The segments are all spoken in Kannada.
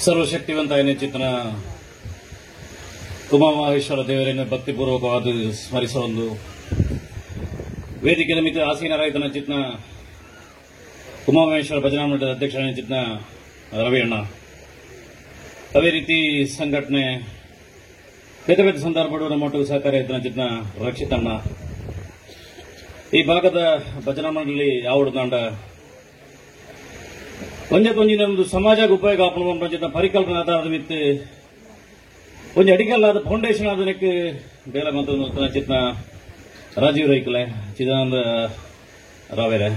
ಸರ್ವಶಕ್ತಿವಂತ ಚಿತ್ರನ ಉಮಾಮಹೇಶ್ವರ ದೇವರನ್ನು ಭಕ್ತಿಪೂರ್ವಕವಾದ ಸ್ಮರಿಸುವ ಒಂದು ವೇದಿಕೆ ಮಿತಿ ಆಸೀನರಾಯಿತನ ಚಿತ್ನ ಉಮಾಮಹೇಶ್ವರ ಭಜನಾ ಮಂಡಳದ ಅಧ್ಯಕ್ಷ ಚಿತ್ನ ರವಿಯಣ್ಣ. ಅದೇ ರೀತಿ ಸಂಘಟನೆ ಬೇರೆ ಬೇರೆ ಸಂದರ್ಭಗಳು ನಮ್ಮ ಒಟ್ಟಿಗೆ ಸಹಕಾರ ಇದ್ದ ಚಿತ್ನ ರಕ್ಷಿತಣ್ಣ. ಈ ಭಾಗದ ಭಜನಾ ಮಂಡಳಿ ಯಾವಡ್ದಾಂಡ ಒಂಜೊಂದು ಸಮಾಜಕ್ಕೆ ಉಪಯೋಗ ಆಪಣ ಪರಿಕಲ್ಪನೆ ಆಧಾರದ ಮಿತ್ತು ಒಂದು ಅಡಿಕಲ್ಲಾದ ಫೌಂಡೇಶನ್ ಆದನಕ್ಕೆ ಬೇರೆ ಮತ್ತು ಚಿತ್ನ ರಾಜೀವ್ ರೈಕಲೆ ಚಿದಾನಂದ ರಾವೇರೆ.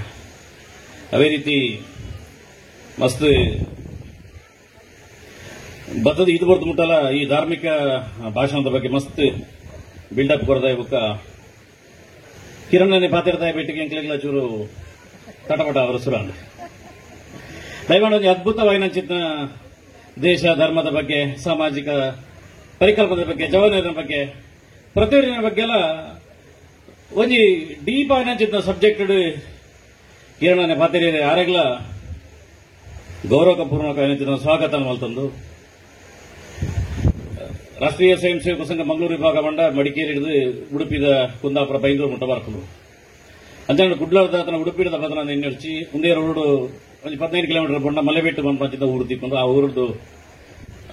ಅದೇ ರೀತಿ ಮಸ್ತ್ ಬತ್ತದ ಇದು ಬರ್ದು ಮುಟ್ಟಲ್ಲ ಈ ಧಾರ್ಮಿಕ ಭಾಷಣದ ಬಗ್ಗೆ ಮಸ್ತ್ ಬಿಲ್ಡಪ್ ಕೊರದ ಬುಕ್ಕ ಕಿರಣನೆ ಪಾತಿರ್ತಾಯ ಬೆಟ್ಟಿಗೆ ಎಂಕ್ಲೆಗ್ಲ ಚೂರು ಕಟಪಟ ಅವರ ಸುರಾಂಡ್ ದಯಮಾಡಿ ಒಂದು ಅದ್ಭುತವಾಗಿ ಚಿತ್ರ ದೇಶ ಧರ್ಮದ ಬಗ್ಗೆ ಸಾಮಾಜಿಕ ಪರಿಕಲ್ಪನೆ ಬಗ್ಗೆ ಜವಾಬ್ದಾರಿಯ ಬಗ್ಗೆ ಪ್ರತಿಯೊಂದಿನ ಬಗ್ಗೆ ಎಲ್ಲ ಒಂದು ಡೀಪ್ ಆಗಿ ಚಿತ್ರ ಸಬ್ಜೆಕ್ಟೆಡ್ ಕಿರಣನೆ ಪಾತಿರಿ ಯಾರೆಗ್ಲ ಗೌರವಪೂರ್ವಕ ಸ್ವಾಗತ ಮಲ್ತಂದು ರಾಷ್ಟ್ರೀಯ ಸ್ವಯಂ ಸೇವಕ ಸಂಘ ಮಂಗಳೂರು ವಿಭಾಗ ಮಂಡ ಮಡಿಕೇರಿ ಹಿಡಿದು ಉಡುಪಿದ ಕುಂದಾಪುರ ಬೈಂದೂರು ಮುಟ್ಟ ಬರ್ಕೊಂಡು ಅಂಚೆ ಗುಡ್ಲಾರದ ಆತನ ಉಡುಪಿದ ಬದನ ನೆನ್ನೆಡ್ಚಿ ಮುಂದೆ ರೋಡ್ ಒಂದು 15 ಕಿಲೋಮೀಟರ್ ಬಂಡ ಮಲೆಬೆಟ್ಟು ಬಂದು ಊರು ತಿಕ್ಕೊಂಡು ಆ ಊರದ್ದು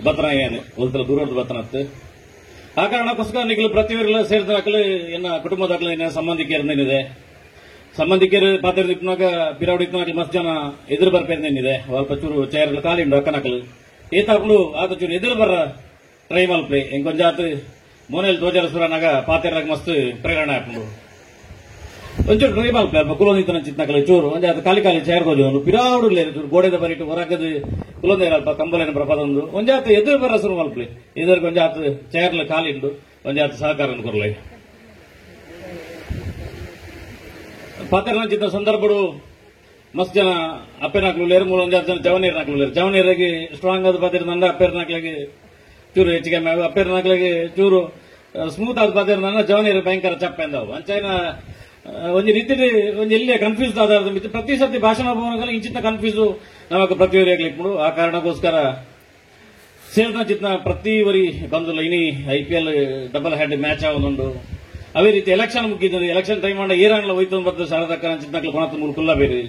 ಬತ್ತನ ಏನು ಒಂದು ದೂರದ ಬತ್ತನತ್ತು ಆ ಕಾರಣಕ್ಕೋಸ್ಕರ ನಿಗಲು ಪ್ರತಿಯೊಬ್ಬರೆಲ್ಲ ಸೇರಿದ ಹಾಕಲು ಏನ ಕುಟುಂಬದ ಹಾಕಲು ಏನ ಸಂಬಂಧಿಕರನ್ನೇನಿದೆ ಸಂಬಂಧಿಕರು ಪಾತ್ರ ದಿಕ್ನಾಗ ಪಿರಾವಡಿಕ್ನಾಗ ಮಸ್ತ್ ಜನ ಎದುರು ಬರ್ಪೇರ್ನೇನಿದೆ ಸ್ವಲ್ಪ ಚೂರು ಚೇರ್ ಕಾಲಿಂಡು ಅಕ್ಕನಕಲು ಏತಾಕಲು ಆತ ಚೂರು ಎದುರು ಬರ ಟ್ರೈ ಮಲ್ಪೆ ಹೆಂಗ್ ಕೊಂಜಾತ್ ಮೋನೇಲಿ ತೋಜಾರ ಸುರನಾಗ ಪಾತೆರಾಗ ಮಸ್ತ್ ಪ್ರೇರಣೆ ಹಾಕೊಂಡು ಒಂಚೂರು ಟ್ರೈ ಮಲ್ಪೆ ಅಲ್ಪ ಕುಲೋನಿತನ ಚಿತ್ನಕಲು ಚೂರು ಒಂದೇ ಅದು ಖಾಲಿ ಚೇರ್ ಹೋಜು ಪಿರಾವಡು ಚೂರು ಗೋಡೆದ ಬರಿಟ್ಟು ಹೊರಗದು ಕುಲೊಂದೇ ಅಲ್ಪ ಕಂಬಲೇನ ಪ್ರಪದೊಂದು ಒಂಜಾತ್ ಎದುರು ಬರ ಸುರು ಮಲ್ಪೆ ಎದುರು ಕೊಂಜಾತ್ ಚೇರ್ಲ ಕಾಲಿಂಡು ಒಂಜಾತ್ ಸಹಕಾರ ಕೊರ್ಲೆ ಪಾತೆರನ ಚಿತ್ರ ಸಂದರ್ಭಗಳು ಮಸ್ತ್ ಜನ ಅಪ್ಪೆನಾಕ್ಲು ಲೇರು ಮೂಲ ಒಂಜಾತ್ ಜನ ಜವನೀರ್ ನಾಕ್ಲು ಲೇರು ಜವನೀರಿಗೆ ಸ್ಟ್ರಾಂಗ್ ಆದ ಪಾತ್ರ ನಂದ ಅಪ್ಪೇರ್ ನಾಕ್ಲಿಗೆ ಚೂರು ಹೆಚ್ಚಿಗೆ ಅಪ್ಪೇರ್ ನಾಕ್ಲಿಗೆ ಚೂರು ಸ್ಮೂತ್ ಆದ ಪಾತ್ರ ನನ್ನ ಜವನೀರ್ ಭಯಂಕರ ಚಪ್ಪೆ ಅಂದವು ಅಂಚೈನ ಒಂದು ರೀತಿ ಒಂದು ಎಲ್ಲಿ ಕನ್ಫ್ಯೂಸ್ ಆಧಾರದ ಮಿತ್ತು ಪ್ರತಿ ಸರ್ತಿ ಭಾಷಣ ಭವನಗಳ ಇಂಚಿನ ಕನ್ಫ್ಯೂಸ್ ನಮಗೆ ಪ್ರತಿವರಿಯಾಗ್ಲಿಕ್ಕೆ ಆ ಕಾರಣಕ್ಕೋಸ್ಕರ ಸೇರ್ನ ಚಿತ್ನ ಪ್ರತಿ ವರಿ ಬಂದಿಲ್ಲ ಇನಿ IPL ಡಬಲ್ ಹೆಡ್ ಮ್ಯಾಚ್ ಆವೊಂದುಂಡು ಅವೇ ರೀತಿ ಎಲೆಕ್ಷನ್ ಮುಗಿದ್ರೆ ಎಲೆಕ್ಷನ್ ಟೈಮ್ ಮಾಡ ಏರಾಣ್ಲ ಹೋಯ್ತು ಬರ್ತದೆ ಶಾರದಕ್ಕ ಚಿತ್ನಕ್ಲು ಕೊನತ್ತು ಮೂರು ಕುಲ್ಲ ಬೇರೆ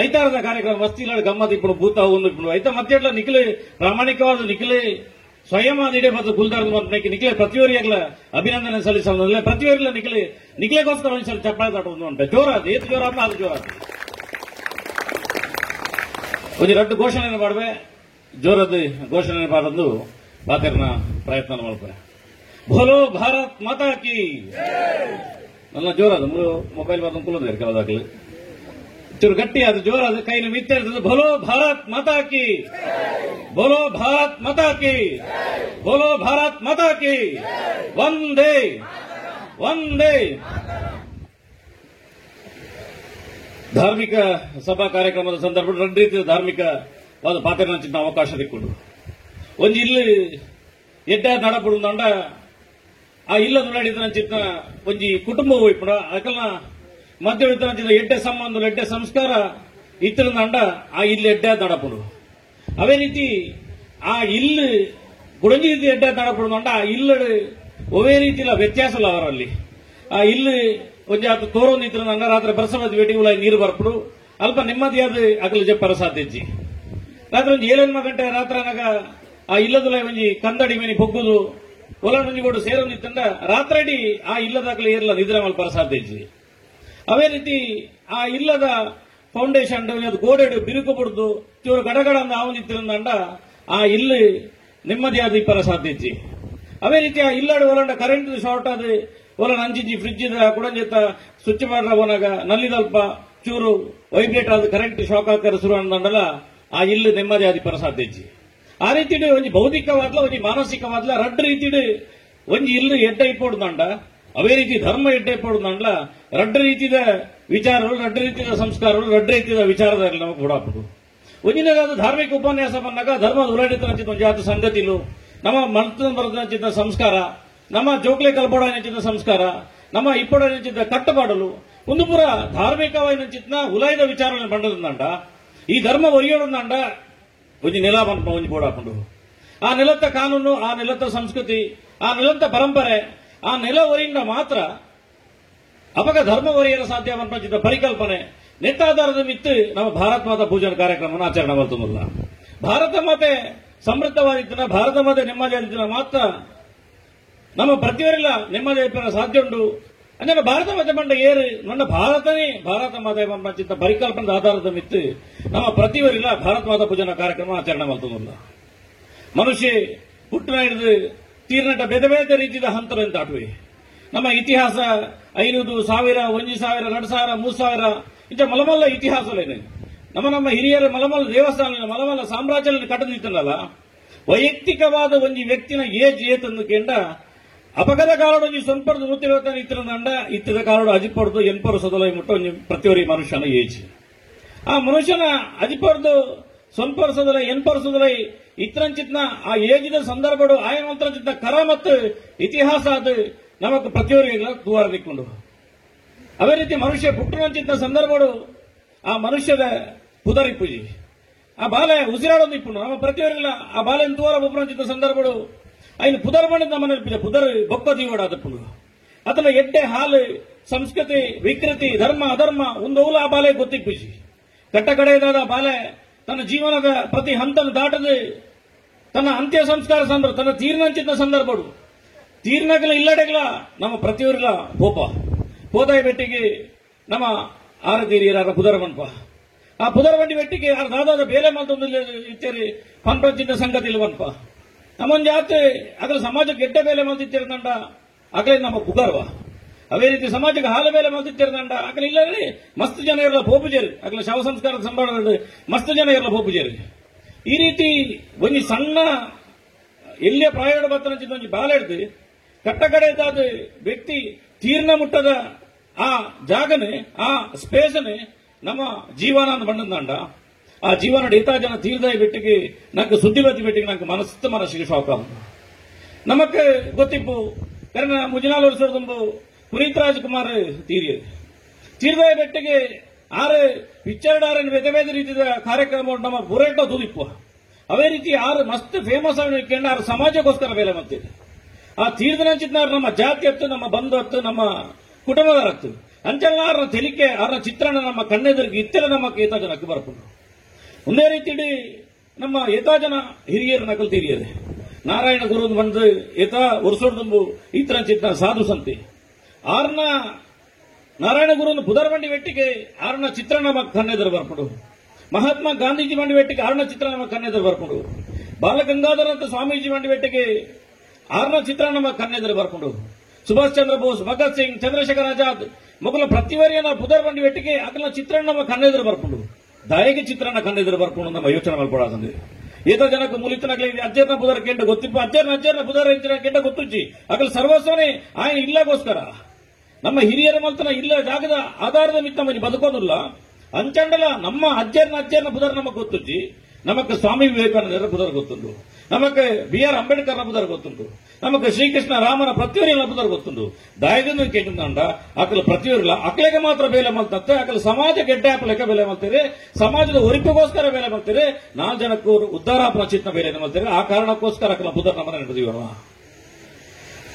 ಐತಾರದ ಕಾರ್ಯಕ್ರಮ ವಸ್ತಿಲ ಗಮ್ಮತ್ ఇప్పుడు ಭೂತ ಒಂದು ఇప్పుడు ಐತ ಮತ್ತೆ ನಿಖಿಲೆ ಪ್ರಾಮಾಣಿಕವಾದ ನಿಖಿಲೆ ಸ್ವಯಂ ನೀಡೆ ಮತ್ತು ಗುಲ್ದಾರ್ದು ಮತ್ತೆ ನಿಖಿಲೆ ಪ್ರತಿಯೊರಿಯಾಗ್ಲ ಅಭಿನಂದನೆ ಸಲ್ಲಿಸಲ್ಲ ಪ್ರತಿಯೊರಿಲ್ಲ ನಿಖಿಲೆಗೋಸ್ಕರ ಒಂದ್ಸಲ ಚಪ್ಪಾಳೆ ತಟ್ಟೊಂದು ಉಂಟು ಜೋರಾದ ಏತು ಜೋರ ಅದು ಜೋರಾದ ಒಂದು ರಡ್ಡು ಘೋಷಣೆ ಮಾಡುವೆ ಜೋರದ್ದು ಘೋಷಣೆ ಮಾಡೋದು ಪಾತೆರ್ನ ಪ್ರಯತ್ನ ಮಾಡ್ತಾರೆ. ಬೋಲೋ ಭಾರತ್ ಮಾತಾ ಕಿ ನನ್ನ ಜೋರಾದ ಮೊಬೈಲ್ ಬಂದು ಕುಲೋದು ಕೆಲದಾಗ್ಲಿ ಚೂರು ಗಟ್ಟಿ ಅದು ಜೋರಾದ ಕೈನ ಮಿತ್ತಿರ್ತದೆ. ಬೋಲೋ ಭಾರತ್ ಮಾತಾ ಕಿ ಬೋಲೋ ಭಾರತ್ ಮಾತಾ ಕಿ ಬೋಲೋ ಭಾರತ್ ಮಾತಾ ಕಿ ವಂದೇ ವಂದೇ. ಧಾರ್ಮಿಕ ಸಭಾ ಕಾರ್ಯಕ್ರಮದ ಸಂದರ್ಭ ಎರಡು ರೀತಿಯ ಧಾರ್ಮಿಕವಾದ ಪಾತ್ರನ ಚಿನ್ನ ಅವಕಾಶ ಸಿಕ್ಕೊಂಡು ಒಂದು ಇಲ್ಲಿ ಎಡ್ಡ ನಡಪಡುಂದಂಡ ಆ ಇಲ್ಲದ ನಡೆದ ಚಿನ್ನ ಒಂಜಿ ಕುಟುಂಬ ಹೋಯ್ಪುಡ ಅಕಲ್ನ ಮಧ್ಯ ಚಿನ್ನ ಎಡ್ಡೆ ಸಂಬಂಧ ಎಡ್ಡೆ ಸಂಸ್ಕಾರ ಇತ್ತರಂದ ಆ ಇಲ್ಲಿ ಎಡ್ಡೆ ನಡಪಡು ಅವೇ ರೀತಿ ಆ ಇಲ್ಲಿ ಗುಡಂಜಿ ರೀತಿ ಎಡ್ಡೆ ನಡಪಡುಂದಂಡ ಆ ಇಲ್ಲಡು ಒವೇ ರೀತಿಯ ವ್ಯತ್ಯಾಸಲ್ಲ ಅವರಲ್ಲಿ ಆ ಇಲ್ಲಿ ಒಂಜಾತು ತೋರೊಂದು ಇತ್ತರಂದ ರಾತ್ರಿ ಬರಸಮದ ಬೇಟಿಗಳ ನೀರು ಬರ್ಪಡು ಅಲ್ಪ ನೆಮ್ಮದಿಯಾದ ಅಗಲು ಜಪ್ಪರ ಸಾಧ್ಯಜ್ಜಿ ರಾತ್ರಿ ಒಂದು 7 ಗಂಟೆ ರಾತ್ರಿನಾಗ ಆ ಇಲ್ಲದಲ್ಲ ಒಂಜಿ ಕಂದಡಿ ಮೇನಿ ಬೊಗ್ಗುದು ಒಲನೊಂಜಿಗೋಡು ಸೇರೊಂದಿತ್ತಂಡ ರಾತ್ರಿ ಆ ಇಲ್ಲದಾಗಲೇ ಏರ್ಲ ನಿದ್ರೆ ಮಲ್ಪರ ಸಾಧ್ಯಜ್ಜಿ. ಅವೇ ರೀತಿ ಆ ಇಲ್ಲದ ಫೌಂಡೇಶನ್ ಗೋಡೆಡು ಬಿರುಕು ಬಿಡುದು ಚೂರು ಗಡಗಡ ಆವನಿತ್ತಿರಂದ ಆ ಇಲ್ಲಿ ನೆಮ್ಮದಿಯಾದ ಇಪ್ಪರ ಸಾಧ್ಯಜ್ಜಿ. ಅವೇ ರೀತಿ ಆ ಇಲ್ಲಡು ಒಲಂಡ ಕರೆಂಟ್ ಶಾರ್ಟ್ ಆದ ಒಲನ ಅಂಜಿಜಿ ಫ್ರಿಜ್ ಕುಡಂಜಿತ್ತ ಸ್ವಿಚ್ ಮಾಡ್ರವನಾಗ ನಲ್ಲಿದಲ್ಪ ಚೂರು ವೈಬ್ರೇಟ್ ಆದ ಕರೆಂಟ್ ಶಾಕ್ ಹಾಕರ ಶುರು ಅಂದಲ್ಲ ಆ ಇಲ್ಲಿ ನೆಮ್ಮದಿಯಾದ ಇಪ್ಪರ ಸಾಧ್ಯಜ್ಜಿ. ಆ ರೀತಿ ಒಂಜಿ ಭೌತಿಕವಾದ್ಲ ಒಂಜಿ ಮಾನಸಿಕವಾದ್ಲ ರಡ್ಡು ರೀತಿ ಒಂಜಿ ಇಲ್ಲಿ ಎಡ್ಡ ಇಪ್ಪಡುದಂಡ ಅವೇ ರೀತಿ ಧರ್ಮ ಎಡ್ಡ ಇಪ್ಪಡುದಂಡ್ಲ ರಡ್ಡು ರೀತಿಯ ವಿಚಾರಗಳು ರಡ್ಡು ರೀತಿಯ ಸಂಸ್ಕಾರಗಳು ರಡ್ಡು ರೀತಿಯ ವಿಚಾರದಲ್ಲಿ ನಮಗೆ ಕೊಡಬಹುದು. ಒಂಜಿನಾದ ಧಾರ್ಮಿಕ ಉಪನ್ಯಾಸ ಬಂದಾಗ ಧರ್ಮದ ಉಲ್ಲಾಡಿತ ಒಂದು ಜಾತ ಸಂಗತಿಲು ನಮ್ಮ ಮನಸ್ಸಿನ ಬರೆದ ಸಂಸ್ಕಾರ ನಮ್ಮ ಜೋಕ್ಲೆ ಕಲ್ಪಡ ಸಂಸ್ಕಾರ ನಮ್ಮ ಇಪ್ಪಡ ಕಟ್ಟಪಾಡಲು ಒಂದು ಪುರ ಧಾರ್ಮಿಕವಾದ ಚಿತ್ನ ಉಲಾಯದ ವಿಚಾರಗಳನ್ನು ಬಂಡದಂಡ ಈ ಧರ್ಮ ಒರಿಯೋದಂಡ ಒಂಜಿ ನೆಲ ಪನ್ಪ ಒಂಜಿ ಬೋಡಾಪುಂಡು. ಆ ನೆಲದ ಕಾನೂನು, ಆ ನೆಲದ ಸಂಸ್ಕೃತಿ, ಆ ನೆಲದ ಪರಂಪರೆ, ಆ ನೆಲ ಒರಿಯಿಂದ ಮಾತ್ರ ಅಪಗ ಧರ್ಮ ಒರಿಯಲು ಸಾಧ್ಯ ಪನ್ಪಂಚಿದ್ದ ಪರಿಕಲ್ಪನೆ ನೆಟ್ಟಾಧಾರದ ಮಿತ್ತು ನಮ್ಮ ಭಾರತ ಮಾತಾ ಪೂಜನ ಕಾರ್ಯಕ್ರಮವನ್ನು ಆಚರಣೆ ಮಾಡ್ತಲ್ಲ. ಭಾರತ ಮಾತೆ ಸಮೃದ್ಧವಾಗಿದ್ದ, ಭಾರತ ಮಾತೆ ನೆಮ್ಮದಿಯಾಗಿದ್ದ ಮಾತ್ರ ನಮ್ಮ ಪ್ರತಿಯೊರಿಲ್ಲ ನೆಮ್ಮದಿ ಸಾಧ್ಯ ಉಂಟು. ಅಂದ್ರೆ ಭಾರತ ಮಾತೆ ಮಂಡ ಏರು ನನ್ನ ಭಾರತನೇ ಭಾರತ ಮಾತೆ ಪಂಚಿದ್ದ ಪರಿಕಲ್ಪನದ ಆಧಾರದ ಮಿತ್ತು ನಮ್ಮ ಪ್ರತಿಯೊರಿಲ್ಲ ಭಾರತ ಮಾತಾ ಪೂಜನ ಕಾರ್ಯಕ್ರಮ ಆಚರಣೆ ಮಾಡ್ತಲ್ಲ. ಮನುಷ್ಯ ಹುಟ್ಟಿನ ಹಿಡಿದು ತೀರ್ನಟ ಬೇರೆ ಬೇರೆ ರೀತಿಯ ಹಂತರ ದಾಟುವೆ. ನಮ್ಮ ಇತಿಹಾಸ 500, 1000, 1000, 2000, 3000 ಇಂಥ ಮಲಮಲ್ಲ ಇತಿಹಾಸಲೇನೆ. ನಮ್ಮ ಹಿರಿಯರು ಮಲಮಲ್ಲ ದೇವಸ್ಥಾನ ಮಲಮಲ್ಲ ಸಾಮ್ರಾಜ್ಯ ಕಟ್ಟದಿತ್ತಲ್ಲ. ವೈಯಕ್ತಿಕವಾದ ಒಂಜಿ ವ್ಯಕ್ತಿನ ಏಜ್ ಏತಂದು ಕೇಂಡ ಅಪಗದ ಕಾಲೋಡು ಒಂಜಿ ಸೊಂಪರ್ದು 120 ಇತ್ತರಂದ ಇತ್ತದ ಕಾಲೋಡು ಅಜಿಪಡ್ದು 80 ಸದಲೈ ಮುಟ್ಟ ಒಂಜಿ ಪ್ರತಿಯೊರಿ ಮನುಷ್ಯನ ಏಜ್. ಆ ಮನುಷ್ಯನ ಅಜಿಪಡ್ದು ಸೊಂಪರ್ ಸದಲೈ 80 ಸದಲೈ ಇತ್ತರಂಚಿತ್ನ ಆ ಏಜಿದ ಸಂದರ್ಭಗಳು ಆಯಮಂತ್ರಂಚಿತ್ನ ಕರ ಮತ್ತು ಇತಿಹಾಸ ಅದು ನಮಕ್ ಪ್ರತಿಯೊರಿಗೆಲ್ಲ ತೂವಾರ ನಿಕ್ಕೊಂಡು. ಅದೇ ರೀತಿ ಮನುಷ್ಯ ಪುಟ್ಟರಂಚಿತ್ನ ಸಂದರ್ಭಗಳು ಆ ಮನುಷ್ಯದ ಪುದರಿಪ್ಪುಜಿ ಆ ಬಾಲೆ ಉಸಿರಾಡೋದು ಇಪ್ಪುಂಡು. ನಮ್ಮ ಪ್ರತಿಯೊರಿಗೆಲ್ಲ ಆ ಬಾಲೆ ತೂವಾರ ಒಬ್ಬರಂಚಿತ್ನ ಸಂದರ್ಭಗಳು ಐನು ಪುದರ್ ಬಂಡಿದ ನಮ್ಮ ನೆನಪಿದೆ. ಪುದರ್ ಬೊಕ್ಕ ದೀವಡಾದಪ್ಪುಂಡು. ಅದನ್ನ ಎಡ್ಡೆ ಹಾಲು ಸಂಸ್ಕೃತಿ ವಿಕೃತಿ ಧರ್ಮ ಅಧರ್ಮ ಒಂದು ಆ ಬಾಲೆ ಗೊತ್ತಿಪ್ಪುಜಿ. ಕಟ್ಟ ಕಡೆಯದಾದ ಬಾಲೆ ತನ್ನ ಜೀವನದ ಪ್ರತಿ ಹಂತನ ದಾಟದೆ ತನ್ನ ಅಂತ್ಯ ಸಂಸ್ಕಾರ ಸಂದರ್ಭ ತನ್ನ ತೀರ್ನಂಚಿನ ಸಂದರ್ಭಗಳು ತೀರ್ನಗಲ ಇಲ್ಲಡೆಗಲ ನಮ್ಮ ಪ್ರತಿಯೊರಿಲ್ಲ ಪೋದಾಯ ಬೆಟ್ಟಿಗೆ ನಮ್ಮ ಆರತೀರಿಯರ ಪುದರ ಮನ್ಪ ಆ ಪುದರ ಬಂಡಿ ಬೆಟ್ಟಿಗೆ ದಾದಾದ ಬೇಲೆ ಮಲ್ತೊಂದು ಇತ್ತೇರಿ ಪನ್ಪಂಚಿನ ಸಂಗತಿಲಿ ಮನ್ಪ ನಮ್ಮೊಂದು ಜಾತಿ ಅದ್ರ ಸಮಾಜಕ್ಕೆ ಎಡ್ಡೆ ಬೇಲೆ ಮಲ್ತಿತ್ತಿರಂಡ ಆಗಲೇ ನಮ್ಮ ಪುಗರ್ವ. ಅದೇ ರೀತಿ ಸಮಾಜಕ್ಕೆ ಹಾಲು ಬೇಲೆ ಮಲ್ತಿತ್ತಿರಂಡ ಆಗಲೇ ಇಲ್ಲ ಮಸ್ತ್ ಜನ ಇರಲ್ಲ ಪೋಪುಜೇರಿ ಆಗಲೇ ಶವ ಸಂಸ್ಕಾರದ ಸಂಭಾವನೆ ಮಸ್ತ್ ಜನ ಇರಲ್ಲ ಪೋಪುಜೇರಿ. ಈ ರೀತಿ ಒಂದು ಸಣ್ಣ ಎಲ್ಲೇ ಪ್ರಾಯೋಡ ಬರ್ತನಂಚಿದ ಒಂದು ಬಾಲ ಹಿಡ್ದು ಕಟ್ಟ ಕಡೆದಾದ ವ್ಯಕ್ತಿ ತೀರ್ನ ಮುಟ್ಟದ ಆ ಜಾಗನೆ ಆ ಸ್ಪೇಸನೆ ನಮ್ಮ ಜೀವನ ಅಂತ ಬಂಡಂದ ಆ ಜೀವನ ಏತಾ ಜನ ತೀರ್ದಾಯ ಬೆಟ್ಟಿಗೆ ನಂಗೆ ಸುದ್ದಿಬತ್ತಿ ಬೆಟ್ಟಿಗೆ ನಂಗೆ ಮನಸ್ಸಿಗೆ ಶಾಕ್ ನಮಕ್ ಗೊತ್ತಿಪ್ಪು ಕಾರಣ ಮುಜನಾಲ್ ವರ್ಷದೊಂದು ಪುನೀತ್ ರಾಜ್ಕುಮಾರ್ ತೀರ್ದಾಯ ಬೆಟ್ಟಿಗೆ ಆರು ಪಿಕ್ಚರ್ಡಾರನ್ ಬೇರೆ ಬೇರೆ ರೀತಿಯ ಕಾರ್ಯಕ್ರಮ ನಮ್ಮ ಬುರೇಟ ತೂದಿಪ್ಪು. ಅದೇ ರೀತಿ ಆರು ಮಸ್ತ್ ಫೇಮಸ್ ಆಗಿ ಆರು ಸಮಾಜಕ್ಕೋಸ್ಕರ ಬೇಲೆ ಮಾಡ್ತಿದೆ. ಆ ತೀರ್ದನಂಚಿದ್ನಾರು ನಮ್ಮ ಜಾತಿ ಹತ್ತು ನಮ್ಮ ಬಂಧು ಹತ್ತು ನಮ್ಮ ಕುಟುಂಬದರ ಹತ್ತು ಅಂಚಲ್ಲ ಆರ ತೆಲಿಕೆ ಆರ ಚಿತ್ರಣ ನಮ್ಮ ಕಣ್ಣೆದುರಿಗೆ ಇತ್ತೆಲ್ಲ ನಮ್ಮ ಏತಾ ಜನಕ್ಕೆ ಬರ್ಕೊಂಡು ಒಂದೇ ರೀತಿ ನಮ್ಮ ಏತಾ ಜನ ಹಿರಿಯರು ನಕಲ್ ತೀರಿಯದೆ ನಾರಾಯಣ ಗುರು ಬಂದು ಏತಾ ವರ್ಷೋಡ್ದು ಇತರಂಚಿತ್ನ ಸಾಧು ಸಂತೆ ಆರ್ನ ನಾರಾಯಣ ಗುರು ಪುದರ್ ಬಂಡಿ ಬೆಟ್ಟಿಗೆ ಆರ್ನ ಚಿತ್ರಣ ನಮ್ಮ ಕಣ್ಣೆದುರು ಬರ್ಕೊಂಡು ಮಹಾತ್ಮ ಗಾಂಧೀಜಿ ಬಂಡಿ ಬೆಟ್ಟಿಗೆ ಆರ್ನ ಚಿತ್ರ ನಮ್ಮ ಕಣ್ಣೆದುರು ಬರ್ಕೊಂಡು ಬಾಲಗಂಗಾಧರ ಅಂತ ಸ್ವಾಮೀಜಿ ಬಂಡಿ ಬೆಟ್ಟಿಗೆ ಆರ್ನ ಚಿತ್ರ ನಮ್ಮ ಕಣ್ಣೆದುರು ಬರ್ಕೊಂಡು ಸುಭಾಷ್ ಚಂದ್ರ ಬೋಸ್ ಭಗತ್ ಸಿಂಗ್ ಚಂದ್ರಶೇಖರ್ ಆಜಾದ್ ಮೊದಲ ಪ್ರತಿವರಿಯನ್ನ ಪುದರ್ ಬಂಡಿ ಬೆಟ್ಟಿಗೆ ಅದನ್ನ ಚಿತ್ರಣ ನಮ್ಮ ಕಣ್ಣೆದುರು ಬರ್ಕೊಂಡು ದಾಯಿಗೆ ಚಿತ್ರಣ ಕಣ್ಣೆದುರು ಬರ್ಕೊಂಡು ನಮ್ಮ ಯೋಚನೆ ಮಾಡ್ಕೊಡಂದ್ರೆ ಏತೋ ಜನಕ್ಕೆ ಮುಲಿತನಾಗ್ಲಿ ಅಜ್ಜರ್ನ ಪುದರ್ ಕೆಂಡ ಗೊತ್ತಿಪ್ಪ ಅಜ್ಜರ್ನ ಪುದರ್ ಕೆಂಡ ಗೊತ್ತುಚ್ಚಿ ಅಕಲ್ ಸರ್ವಸ್ವನೇ ಆಯ್ನ ಇಲ್ಲಗೋಸ್ಕರ ನಮ್ಮ ಹಿರಿಯರ ಮಲ್ತನ ಇಲ್ಲ ಜಾಗದ ಆಧಾರದ ಮಿತ್ತ ಮನಿ ಬದುಕೋದಿಲ್ಲ ಅಂಚಂಡಲ ನಮ್ಮ ಅಜ್ಜರ್ನ ಪುದರ್ ನಮಗ್ ಗೊತ್ತುಚ್ಚಿ ನಮಕ್ ಸ್ವಾಮಿ ವಿವೇಕಾನಂದರ ಪುದರ್ ಗೊತ್ತುಂಟು ನಮಕ್ BR ಅಂಬೇಡ್ಕರ್ನ ಪುದರ್ ಗೊತ್ತುಂಟು ನಮಕ್ ಶ್ರೀಕೃಷ್ಣ ರಾಮನ ಪ್ರತಿಯೊರಿಲ್ಲ ಪುದರ್ ಗೊತ್ತುಂಟು ದಾಯದಿಂದ ಕೇಂದ್ರ ಅಕಲ್ ಪ್ರತಿಯೊರಿಲ್ಲ ಅಕಲಿಗೆ ಮಾತ್ರ ಬೇಲೆ ಮಲ್ತತ್ತೆ ಅಕಲ್ ಸಮಾಜ ಗೆಡ್ಡೆ ಲೆಕ್ಕ ಬೆಲೆ ಮಲ್ತೀರಿ ಸಮಾಜದ ಒರಿಪಿಗೋಸ್ಕರ ಬೇಲೆ ಮಲ್ತೀರಿ 4 ಜನಕ್ಕೂ ಉದ್ದಾರಾಪನ ಚಿತ್ನ ಬೇಲೆ ಮಲ್ತೀರಿ ಆ ಕಾರಣಕ್ಕೋಸ್ಕರ ಅಕಲ ಪುದರ್ ನಮ್ಮನ್ನ ನಡೆದಿವಲ್ಲ.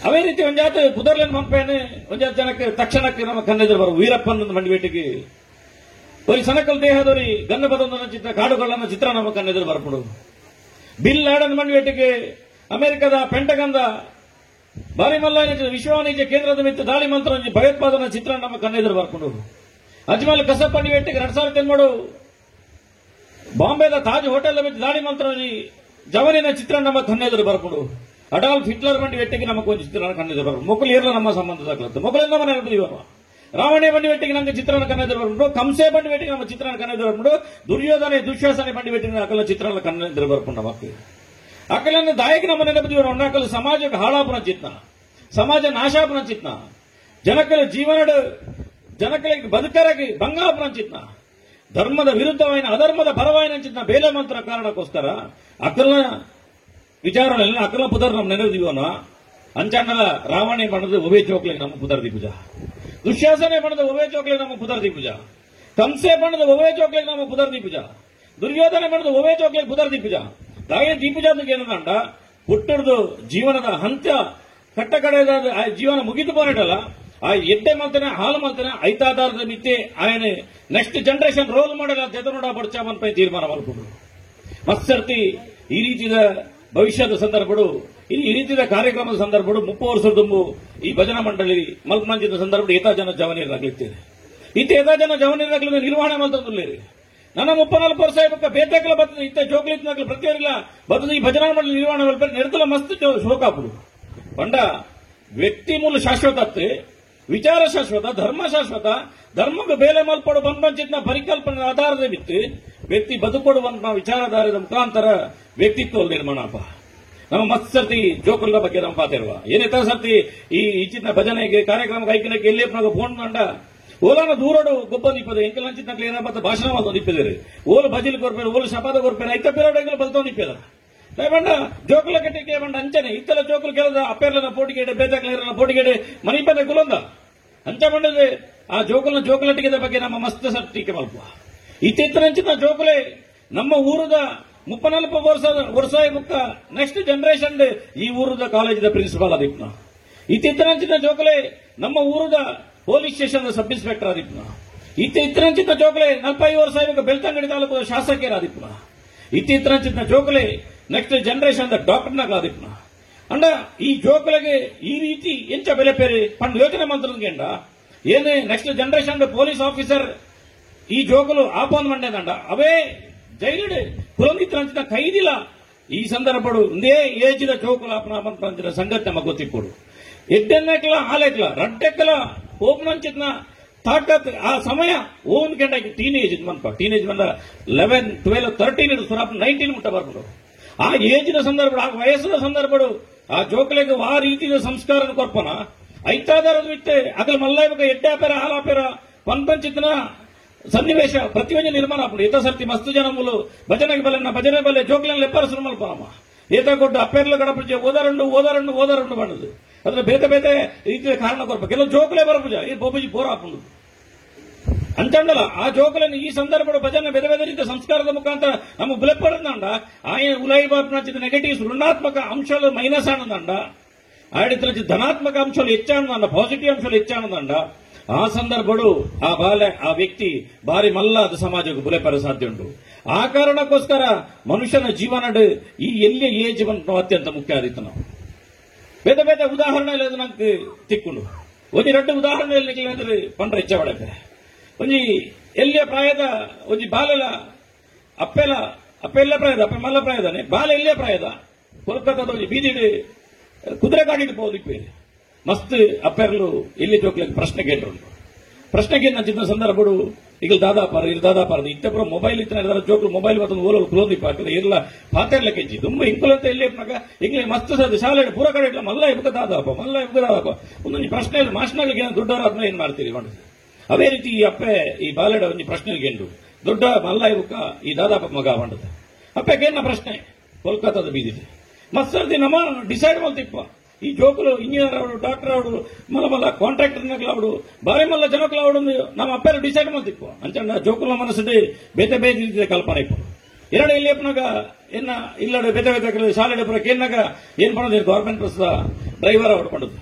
ಅದೇ ರೀತಿ ಒಂಜಾತ ಪುದರ್ಲೇನ್ ಮನ್ಪೇನೆ ಒಂಜಾತ ಜನಕ್ಕೆ ತಕ್ಷಣಕ್ಕೆ ನಮ್ಮ ಕಣ್ಣೆದುರು ಬರುವ ವೀರಪ್ಪನ ಮಂಡಿಬೇಟಿಗೆ ಒಂದು ಸನಕಲ್ ದೇಹದವರಿ ಗನ್ನ ಬದೊಂದನ ಚಿತ್ರ ಕಾಡುಗಳನ್ನ ಚಿತ್ರ ನಮ್ಮ ಕಣ್ಣೆದುರು ಬರ್ಪಡು ಬಿಲ್ ಲಾಡನ್ ಮಂಡಿಬೇಟಿಗೆ ಅಮೆರಿಕದ ಪೆಂಟಗನ್ದ ಬಾರಿ ಮಲ್ಲ ವಿಶ್ವವಾಣಿಜ್ಯ ಕೇಂದ್ರದ ಮಿತ್ತು ದಾಳಿ ಮಂತ್ರ ಭಯೋತ್ಪಾದನಾ ಚಿತ್ರ ನಮ್ಮ ಕಣ್ಣೆದುರು ಬರ್ಕೊಂಡು ಅಜ್ಮಲ್ ಕಸಬ್ ಮಂಡಿಬೇಟಿಗೆ 2003 ಬಾಂಬೆದ ತಾಜ್ ಹೋಟೆಲ್ ಮಿತ್ತು ದಾಳಿ ಮಂತ್ರ ಜವನಿನ ಚಿತ್ರ ನಮ್ಮ ಕಣ್ಣೆದುರು ಬರ್ಕೊಂಡು ಅಡಾಲ್ಫ್ ಹಿಟ್ಲರ್ ಬಂಡಿ ಬೆಟ್ಟಿಗೆ ನಮಗೆ ಒಂದು ಚಿತ್ರಣ ಕಣ್ಣೆದುರು ಬರ್ಕೊಂಡು ಮೊಕ್ಕಲು ಇರಲ್ಲ ನಮ್ಮ ಸಂಬಂಧದಾಗ್ಲತ್ತು ಮೊಕ್ಕಲಿಂದ ಮನೆ ನಡೆದಿವ ರಾವಣೆ ಬಂಡಿ ಬೆಟ್ಟಿಗೆ ನಮಗೆ ಚಿತ್ರಣ ಕಣ್ಣೆದುರು ಬರ್ಕೊಂಡು ಕಂಸೆ ಬಂಡಿ ಬೆಟ್ಟಿಗೆ ನಮ್ಮ ಚಿತ್ರಣ ಕಣ್ಣೆದುರು ಬರ್ಕೊಂಡು ದುರ್ಯೋಧನೆ ದುಶ್ಯಾಸನೆ ಬಂಡಿ ಬೆಟ್ಟಿಗೆ ಅಕಲ ಚಿತ್ರಣ ಕಣ್ಣೆದುರು ಬರ್ಕೊಂಡು ಮಕ್ಕಳು ಅಕಲನ್ನು ದಾಯಕ ನಮ್ಮ ನೆನಪಿದೀವಿ ಅಕಲು ಸಮಾಜಕ್ಕೆ ಹಾಳಾಪನ ಚಿತ್ನ ಸಮಾಜ ನಾಶಾಪನ ಚಿತ್ನ ಜನಕಲ ಜೀವನ ಜನಕಲಿಗೆ ಬದುಕರಾಗಿ ಭಂಗಾಪನ ಚಿತ್ನ ಧರ್ಮದ ವಿರುದ್ಧವಾಯಿನ ಅಧರ್ಮದ ಪರವಾಯಿನ ಚಿತ್ನ ಬೇಲೆ ಮಂತ್ರ ಕಾರಣಕ್ಕೋಸ್ಕರ ಅಕಲ್ನ ವಿಚಾರನೆಲ್ಲ ಅಕಲ ಪುದರ್ ನಮ್ಮ ನೆನಪಿದೀವನ ಅಂಚಾಂಡಲ ರಾವಣೆ ಬಣ್ಣದ ಉಭಯ ಚೌಕ್ಲಿಗೆ ನಮ್ಮ ಪುದರ್ದಿ ಪೂಜಾ ದುಶ್ಯಾಸನೆ ಬಣ್ಣದ ಉಭಯ ಚೌಕ್ಲಿಗೆ ನಮ್ಮ ಪುದರ್ದಿ ಪೂಜಾ ಕಂಸೆ ಬಣ್ಣದ ಉಭಯ ಚೌಕ್ಲಿಗೆ ನಮ್ಮ ಪುದರ್ದಿ ಪೂಜಾ ದುರ್ಯೋಧನ ಮಾಡಿದ ಒವೇ ಚೋಕ್ಲೆ ಬುಧರ್ ದೀಪಜ ದಾಯ ದೀಪಜಾದಕ್ಕೆ ಏನಂದ ಹುಟ್ಟಿಡ್ದು ಜೀವನದ ಅಂತ್ಯ ಕಟ್ಟ ಕಡೆದ ಜೀವನ ಮುಗಿದು போயிடಲ್ಲ ಆ ಎಡ್ಡೆ ಮಾಡ್ತಾನೆ ಹಾಲು ಮಾಡ್ತಾನೆ ಐತಾಧಾರದ ಮಿತ್ತೆ ఆయన ನೆಕ್ಸ್ಟ್ ಜನರೇಷನ್ ರೋಲ್ ಮಾಡಲ್ಲ ಜೆದನೋಡ ಬಡ್ಚಾಮನ್ಪೈ ತೀರ್ಮಾನ ಮಾಡಿಕೊಂಡು ಮತ್ಸರ್ತಿ ಈ ರೀತಿಯ ಭವಿಷ್ಯದ ಸಂದರ್ಭಗಳು ಈ ರೀತಿಯ ಕಾರ್ಯಕ್ರಮದ ಸಂದರ್ಭಗಳು 30 ವರ್ಷದ ತುಂಬು ಈ ಭಜನಾ ಮಂಡಳಿ ಮಲ್ಪಂಚಿದ ಸಂದರ್ಭ ಏತಾ ಜನ ಜವನಿರಾಗ್ಲಿದ್ದೇನೆ ಇತ್ತ ಏತಾ ಜನ ಜವನಿರಾಗ್ಲಿಲ್ಲ ನಿರ್ವಹಣೆ ಮಾಡ್ತಂದಿಲ್ಲ ನನ್ನ 34 ವರ್ಷ ಇವಾಗ ಬೇಟೆಗಳ ಬರ್ತದೆ ಇತ್ತ ಜೋಗ್ಲಿತ್ನಾಗ್ಲಿ ಪ್ರತಿಯೊರಿಲ್ಲ ಬರ್ತದೆ ಈ ಭಜನಾ ಮಂಡಳಿ ನಿರ್ವಹಣೆ ಮಾಡ್ಬೇಕು ನಿರ್ದಲ ಮಸ್ತ್ ಶೋಕಾಪುಡು ಪಂಡ ವ್ಯಕ್ತಿ ಮೂಲ ಶಾಶ್ವತ ವಿಚಾರ ಶಾಶ್ವತ ಧರ್ಮ ಶಾಶ್ವತ ಧರ್ಮಕ್ಕೆ ಬೇಲೆ ಮಲ್ಪಡು ಬಂಚಿತ್ನ ಪರಿಕಲ್ಪನೆ ಆಧಾರದ ಬಿತ್ತು ವ್ಯಕ್ತಿ ಬದುಕೊಡುವಂತ ವಿಚಾರಧಾರದ ಮುಖಾಂತರ ವ್ಯಕ್ತಿತ್ವ ನಿರ್ಮಾಣಪ್ಪ ನಮ್ಮ ಮತ್ಸರ್ತಿ ಜೋಕುಲ ಬಗ್ಗೆ ನಮ್ಮ ಪಾತಿರುವ ಏನೇತ ಸರ್ತಿ ಈ ಇಚ್ಚಿನ ಭಜನೆಗೆ ಕಾರ್ಯಕ್ರಮ ಐಕ್ಯನಕ್ಕೆ ಎಲ್ಲಿಯಪ್ಪನಾಗ ಫೋನ್ ಮಾಡ ಓಲಾನ ದೂರಡು ಗೊಬ್ಬ ನಿಪ್ಪದೆ ಎಂಕಲ್ ಅಂಚಿತ್ನಾಗ್ಲಿ ಏನಪ್ಪ ಭಾಷಣ ಮಾಡ್ತಾ ನಿಪ್ಪಿದ್ದಾರೆ ಓಲು ಭಜಿಲ್ ಕೊರ್ಪೇರು ಓಲು ಶಪಥ ಕೊರ್ಪೇರು ಐತ ಪೇರೋಡೆಗಳು ಬಲ್ತಾವ್ ನಿಪ್ಪಿದ ಬಂಡ ಜೋಕುಲ ಕಟ್ಟಿಗೆ ಬಂಡ ಅಂಚನೆ ಇತ್ತಲ ಜೋಕುಲು ಕೆಲದ ಅಪ್ಪೆರ್ಲನ ಪೋಟಿಗೆಡೆ ಬೇಜಾಕ್ಲೇರನ ಪೋಟಿಗೆಡೆ ಮನಿಪದ ಗುಲೊಂದ ಅಂಚ ಬಂಡದೆ ಆ ಜೋಕುಲಟ್ಟಿಗೆ ಬಗ್ಗೆ ನಮ್ಮ ಮಸ್ತ್ ಸರ್ ಟೀಕೆ ಮಲ್ಪುವ ಇತ್ತಿತ್ತರಂಚಿನ ಜೋಕುಲೆ ನಮ್ಮ ಊರದ 34 ವರ್ಷ ಮುಕ್ಕ ನೆಕ್ಸ್ಟ್ ಜನರೇಷನ್ ಈ ಊರದ ಕಾಲೇಜಿನ ಪ್ರಿನ್ಸಿಪಾಲ್ ಆದಿಪ್ನ ಇತ್ತಿತ್ತರಂಚಿನ ಜೋಕುಲೆ ನಮ್ಮ ಊರದ ಪೊಲೀಸ್ ಸ್ಟೇಷನ್ ಸಬ್ ಇನ್ಸ್ಪೆಕ್ಟರ್ ಆದಿಪ್ನ ಇತ್ತಿತ್ತರಂಚಿನ ಜೋಕುಲೆ 45 ವರ್ಷ ಇವಾಗ ಬೆಳ್ತಂಗಡಿ ತಾಲೂಕು ಶಾಸಕರಾದಿಪ್ನ ಇತ್ತಿತ್ತರಂಚಿನ ಜೋಕುಲೆ ನೆಕ್ಸ್ಟ್ ಜನರೇಷನ್ ಡಾಕ್ಟರ್ನಾಗ ಆದಿಪ್ನ ಅಂಡ ಈ ಜೋಕುಲೆಗೆ ಈ ರೀತಿ ಎಂಚ ಬೆಲೆ ಪೇರಿ ಪಂಡ್ ಯೋಚನೆ ಮಂತ್ರದ್ಗೆಂಡ ಏನೇ ನೆಕ್ಸ್ಟ್ ಜನರೇಷನ್ ಪೊಲೀಸ್ ಆಫೀಸರ್ ಈ ಜೋಕುಲು ಆಪಾನ್ ಮಂಡ್ಯದಂಡ ಅವೇ ಜೈಲಿಡ್ ಪುರಂದಿತ್ರಂಚಿನ ಕೈದಿಲ್ಲ ಈ ಸಂದರ್ಭಡು ಒಂದೇ ಏಜಿದ ಜೋಕುಲು ಆಪನ ಸಂಗತಿ ನಮಗೆ ಗೊತ್ತಿಕ್ಕೊಡು ಎಡ್ಡೆನ್ನಕ್ಲ ಹಾಲೆಕ್ಲ ರಡ್ಡೆಕ್ಕಲ ಹೋಗ್ನಂಚಿತ್ನ ತಾಕತ್ ಆ ಸಮಯ ಓನ್ ಗಂಡ ಟೀನೇಜ್ ಟೀನೇಜ್ ಬಂದ 11, 12, 13 ಸುರಾಪ್ 19 ಮುಟ್ಟ ಬರ್ಬೋದು ಆ ಏಜಿನ ಸಂದರ್ಭ ಆ ವಯಸ್ಸಿನ ಸಂದರ್ಭಗಳು ಆ ಜೋಕಲೆಗೆ ಆ ರೀತಿಯ ಸಂಸ್ಕಾರ ಕೊರ್ಪನ ಐತಾದಾರದ ಬಿಟ್ಟೆ ಅಗಲ ಮಲ್ಲೈವಾಗ ಎಡ್ಡಾಪೇರ ಹಾಲಾಪೇರ ಪಂಪಂಚಿತ್ನ ಸನ್ನಿವೇಶ ಪ್ರತಿಯೊಂದು ನಿರ್ಮಾಣ ಆಗ್ಬಿಡು ಏತ ಸರ್ತಿ ಮಸ್ತು ಜನ ಮೂಲು ಭಜನೆಗೆ ಬಲೆ ಭಜನೆ ಬಲೆ ಜೋಕಲಲ್ಲಿ ಎಪ್ಪರಸರು ಮಲ್ಪಮ್ಮ ಏತ ಕೊಟ್ಟು ಅಪ್ಪೆರ್ಲ ಗಣಪೂಜೆ ಓದಾರಂಡು ಮಾಡುದು ಅದ್ರ ಬೇತೆ ಬೇತೆ ರೀತಿಯ ಕಾರಣ ಕೊರ್ಪ ಕೆಲವು ಜೋಕಲೆ ಬರಪೂಜ ಈ ಬೋಬುಜಿ ಪೋರ ಹಾಕೊಂಡು ಅಂಚಂಡಲ್ಲ ಆ ಜೋಕಲನ್ನು ಈ ಸಂದರ್ಭ ಭಜನೆ ಬೇರೆ ಬೇರೆ ರೀತಿಯ ಸಂಸ್ಕಾರದ ಮುಖಾಂತರ ನಮ್ಮ ಬುಲೆಪಡಂದ ಆಯ ಉಲಾಯಿ ಬಾಪ್ನ ನೆಗೆಟಿವ್ಸ್ ಋಣಾತ್ಮಕ ಅಂಶಗಳು ಮೈನಸ್ ಆನಂದಂಡ ಆಡಿತ್ರ ಧನಾತ್ಮಕ ಅಂಶಗಳು ಹೆಚ್ಚಾನಂದ ಪಾಸಿಟಿವ್ ಅಂಶಗಳು ಹೆಚ್ಚಾನಂದಂಡ ಆ ಸಂದರ್ಭಗಳು ಆ ಬಾಲೆ ಆ ವ್ಯಕ್ತಿ ಬಾರಿ ಮಲ್ಲಾದ ಸಮಾಜಕ್ಕೆ ಬುಲೆಪರ ಸಾಧ್ಯ ಉಂಟು ಆ ಕಾರಣಕ್ಕೋಸ್ಕರ ಮನುಷ್ಯನ ಜೀವನ ಈ ಎಲ್ಲಿಯ ಏಜ್ ಅತ್ಯಂತ ಮುಖ್ಯ ಆದಿತ್ತು ನಾವು ಬೇರೆ ಬೇರೆ ಉದಾಹರಣೆ ನಂಗೆ ತಿಕ್ಕೊಂಡು ಒಂದು 2 ಉದಾಹರಣೆ ಪಂಡ್ರ ಹೆಚ್ಚ ಒಳಗೆ ಒಂಜಿ ಎಲ್ಲಿಯ ಪ್ರಾಯದ ಒಂಜಿ ಬಾಲೆಲ ಅಪ್ಪೆಲ್ಲ ಪ್ರಾಯದ ಅಪ್ಪೆ ಮಲ್ಲ ಪ್ರಾಯದಾನೆ ಬಾಲೆ ಎಲ್ಲಿಯ ಪ್ರಾಯದ ಕೋಲ್ಕತ್ತಾದ ಒಂಜಿ ಬೀದಿಡು ಕುದುರೆ ಗಾಡಿಡು ಪೋದಿಪ್ಪೆ ಮಸ್ತ್ ಅಪ್ಪೆರ್ಲು ಎಲ್ಲಿ ಜೋಕ್ಲಿಗೆ ಪ್ರಶ್ನೆ ಕೇಳ್ರು ನಂಚಿನ ಸಂದರ್ಭಗಳು ಈಗ ದಾದಾಪಾರದು ಇತ್ತಪುರ ಮೊಬೈಲ್ ಇತ್ತ ಜೋಕ್ಲು ಮೊಬೈಲ್ ಬರ್ತದೆ ಓಲಲು ಕ್ಲೋದಿಪ್ಪ ಆಗ್ತದೆ ಇಲ್ಲ ಪಾತೆರ್ಲ ಕೆಂಚಿ ತುಂಬ ಇಂಕುಲಂತ ಎಲ್ಲಿ ಈಗ ಮಸ್ತ್ ಸದ ಶಾಲೆ ಪೂರ ಕಡೆ ಇಟ್ಲ ಮಲ್ಲ ಇಬ್ಬಕ ದಾದಾಪ ಒಂದೊಂದು ಪ್ರಶ್ನೆ ಮಾಸ್ಟರ್ಗಳಿಗೆ ದುಡ್ಡವರಾದ್ಮೇಲೆ ಏನ್ ಮಾಡ್ತೀರಿ ಮಾಡುದು ಅದೇ ರೀತಿ ಈ ಅಪ್ಪೆ ಈ ಬಾಲೆಡ ಒಂದು ಪ್ರಶ್ನೆಗೆಂಡು ದೊಡ್ಡ ಮಲ್ಲ ಇವುಕ ಈ ದಾದಾಪ ಮಗ ಬಂಡದ ಅಪ್ಪೆಗೇನ ಪ್ರಶ್ನೆ ಕೋಲ್ಕತ್ತಾದ ಬೀದಿದೆ ಮತ್ಸರ್ದಿ ನಮ್ಮ ಡಿಸೈಡ್ ಮಾಡ್ತಿಪ್ಪ ಈ ಜೋಕುಲು ಇಂಜಿನಿಯರ್ ಅವಡು ಡಾಕ್ಟರ್ ಅವಡು ಮಲ್ಲ ಕಾಂಟ್ರಾಕ್ಟರ್ ಅವಡು ಬಾರಿ ಮಲ್ಲ ಜನಕಲ ಅವಡು ನಮ್ಮ ಅಪ್ಪೆಲ್ಲ ಡಿಸೈಡ್ ಮಾಡ್ತಿಪ್ಪ ಅಂಚಂಡ ಜೋಕುಲ ಮನಸ್ಸದೆ ಬೇತೆ ಬೇರೆ ರೀತಿಯ ಕಲ್ಪನೆ ಇಪ್ಪ ಎರಡು ಇಲ್ಲಿ ಅಪ್ಪನಾಗ ಏನ ಇಲ್ಲ ಬೇತೆ ಬೇತೆ ಶಾಲೆ ಪುರಕ್ಕೆ ಏನಾಗ ಏನ್ ಮಾಡೋದು ಗವರ್ಮೆಂಟ್ ಬಸ್ ಡ್ರೈವರ್ ಅವಡು ಮಾಡೋದು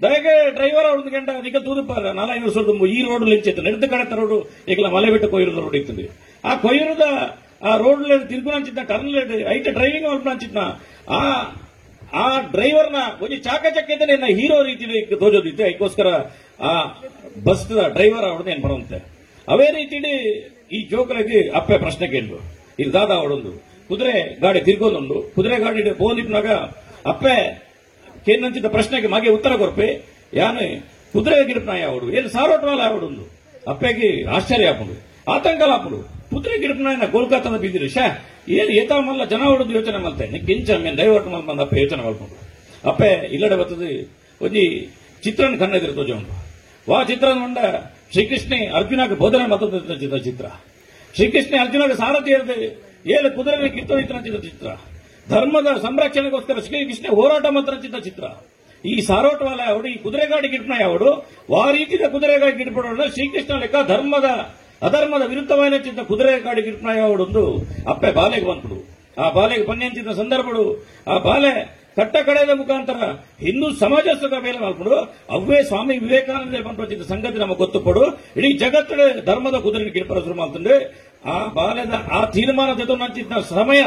ದಯಗೆ ಡ್ರೈವರ್ ಅವಳು ಗಂಟ ನಿಕ ತೂದುಪಾರ 400 ವರ್ಷದ ಈ ರೋಡ್ ಲಿಂಚೈತೆ ನಡೆದು ಕಡೆ ರೋಡ್ ಈಗ ಮಲೆ ಬಿಟ್ಟು ಕೊಯ್ಯಿರದ ರೋಡ್ ಇರ್ತದೆ ಆ ಕೊಯ್ಯಿರದ ಆ ರೋಡ್ ತಿರ್ಗುನಂಚಿದ್ನ ಟರ್ನ್ ಐಟ ಡ್ರೈವಿಂಗ್ ಮಲ್ಪಂಚಿದ್ನ ಆ ಡ್ರೈವರ್ನ ಒಂದು ಚಾಕಚಕ್ಯತೆ ಹೀರೋ ರೀತಿ ತೋಜೋದಿತ್ತೆ ಅದಕ್ಕೋಸ್ಕರ ಆ ಬಸ್ ಡ್ರೈವರ್ ಅವಳನ್ನ ಏನ್ ಬರುವಂತೆ ಅವೇ ರೀತಿ ಈ ಜೋಕಲಿಗೆ ಅಪ್ಪೆ ಪ್ರಶ್ನೆ ಕೇಳಿದ್ರು ಇದು ದಾದ ಅವಳೊಂದು ಕುದುರೆ ಗಾಡಿ ತಿರ್ಗೋದೊಂದು ಕುದುರೆ ಗಾಡಿ ಬೋಲಿಪ್ನಾಗ ಅಪ್ಪೆ ಕೇನಂಚಿದ್ದ ಪ್ರಶ್ನೆಗೆ ಮಗೆ ಉತ್ತರ ಕೊರ್ಪೆ ಯಾನು ಕುದುರೆ ಗಿಡಪ್ನ ಯಾವಡು ಏನು ಸಾರೋಟ್ವಾಲ ಯಾವಡು ಅಪ್ಪೆಗೆ ಆಶ್ಚರ್ಯ ಹಾಕೊಂಡು ಆತಂಕ ಹಾಕೊಂಡು ಕುದುರೆ ಗಿಡಪ್ನ ಕೋಲ್ಕತ್ತಾದ ಬಿದ್ದಿರು ಏನು ಏತ ಮಲ್ಲ ಜನ ಹೊಡೆದು ಯೋಚನೆ ಮಾಡ್ತೇನೆ ಕೆಂಚ ಮೇನ್ ಡೈವರ್ಟ್ ಬಂದ ಅಪ್ಪ ಯೋಚನೆ ಮಾಡ್ಕೊಂಡು ಅಪ್ಪೆ ಇಲ್ಲಡೆ ಬರ್ತದೆ ಒಂದು ಚಿತ್ರನ ಕಣ್ಣೆದಿರು ತೋಜೊಂಡು ವಾ ಚಿತ್ರ ಮಂಡ ಶ್ರೀಕೃಷ್ಣ ಅರ್ಜುನಗೆ ಬೋಧನೆ ಮಾತಾಡ್ತಿದ್ದ ಚಿತ್ರ ಶ್ರೀಕೃಷ್ಣ ಅರ್ಜುನಗೆ ಸಾರಥಿ ಇರದೆ ಏಳು ಕುದುರೆ ಕಿತ್ತೊಯ್ತಿದ್ದ ಚಿತ್ರ ಧರ್ಮದ ಸಂರಕ್ಷಣೆಗೋಸ್ಕರ ಶ್ರೀಕೃಷ್ಣ ಹೋರಾಟ ಮಂತ್ರ ಚಿತ್ರ ಈ ಸಾರೋಟ್ವಾಲ ಯಾವಡು ಈ ಕುದುರೆ ಗಾಡಿ ಗಿಡ್ನ ಯಾವಡು ಆ ರೀತಿಯ ಕುದುರೆ ಗಾಡಿ ಗಿಡ್ಪಡೋಣ ಶ್ರೀಕೃಷ್ಣ ಲೆಕ್ಕ ಧರ್ಮದ ಅಧರ್ಮದ ವಿರುದ್ಧವಾದ ಕುದುರೆ ಕಾಡಿಗೆ ಇರ್ನಾಯವೊಂದು ಅಪ್ಪೆ ಬಾಲೆಗೆ ಬಂದ್ಬಿಡು. ಆ ಬಾಲೆಗೆ ಪನ್ನೆಂಚಿನ ಸಂದರ್ಭಗಳು ಆ ಬಾಲೆ ಕಟ್ಟ ಕಡೆಯ ಮುಖಾಂತರ ಹಿಂದೂ ಸಮಾಜದ ಮೇಲೆ ಮಾಡ್ಬಿಡು. ಅವೇ ಸ್ವಾಮಿ ವಿವೇಕಾನಂದ ಬಂದ ಸಂಗತಿ ನಮಗೆ ಗೊತ್ತುಪಡು. ಇಡೀ ಜಗತ್ತಡೆ ಧರ್ಮದ ಕುದುರೆ ಗಿಡಪರ ಮಾಡ್ತಂದ್ರೆ ಆ ಬಾಲ್ಯದ ಆ ತೀರ್ಮಾನ ನಂಚಿದ್ದ ಸಮಯ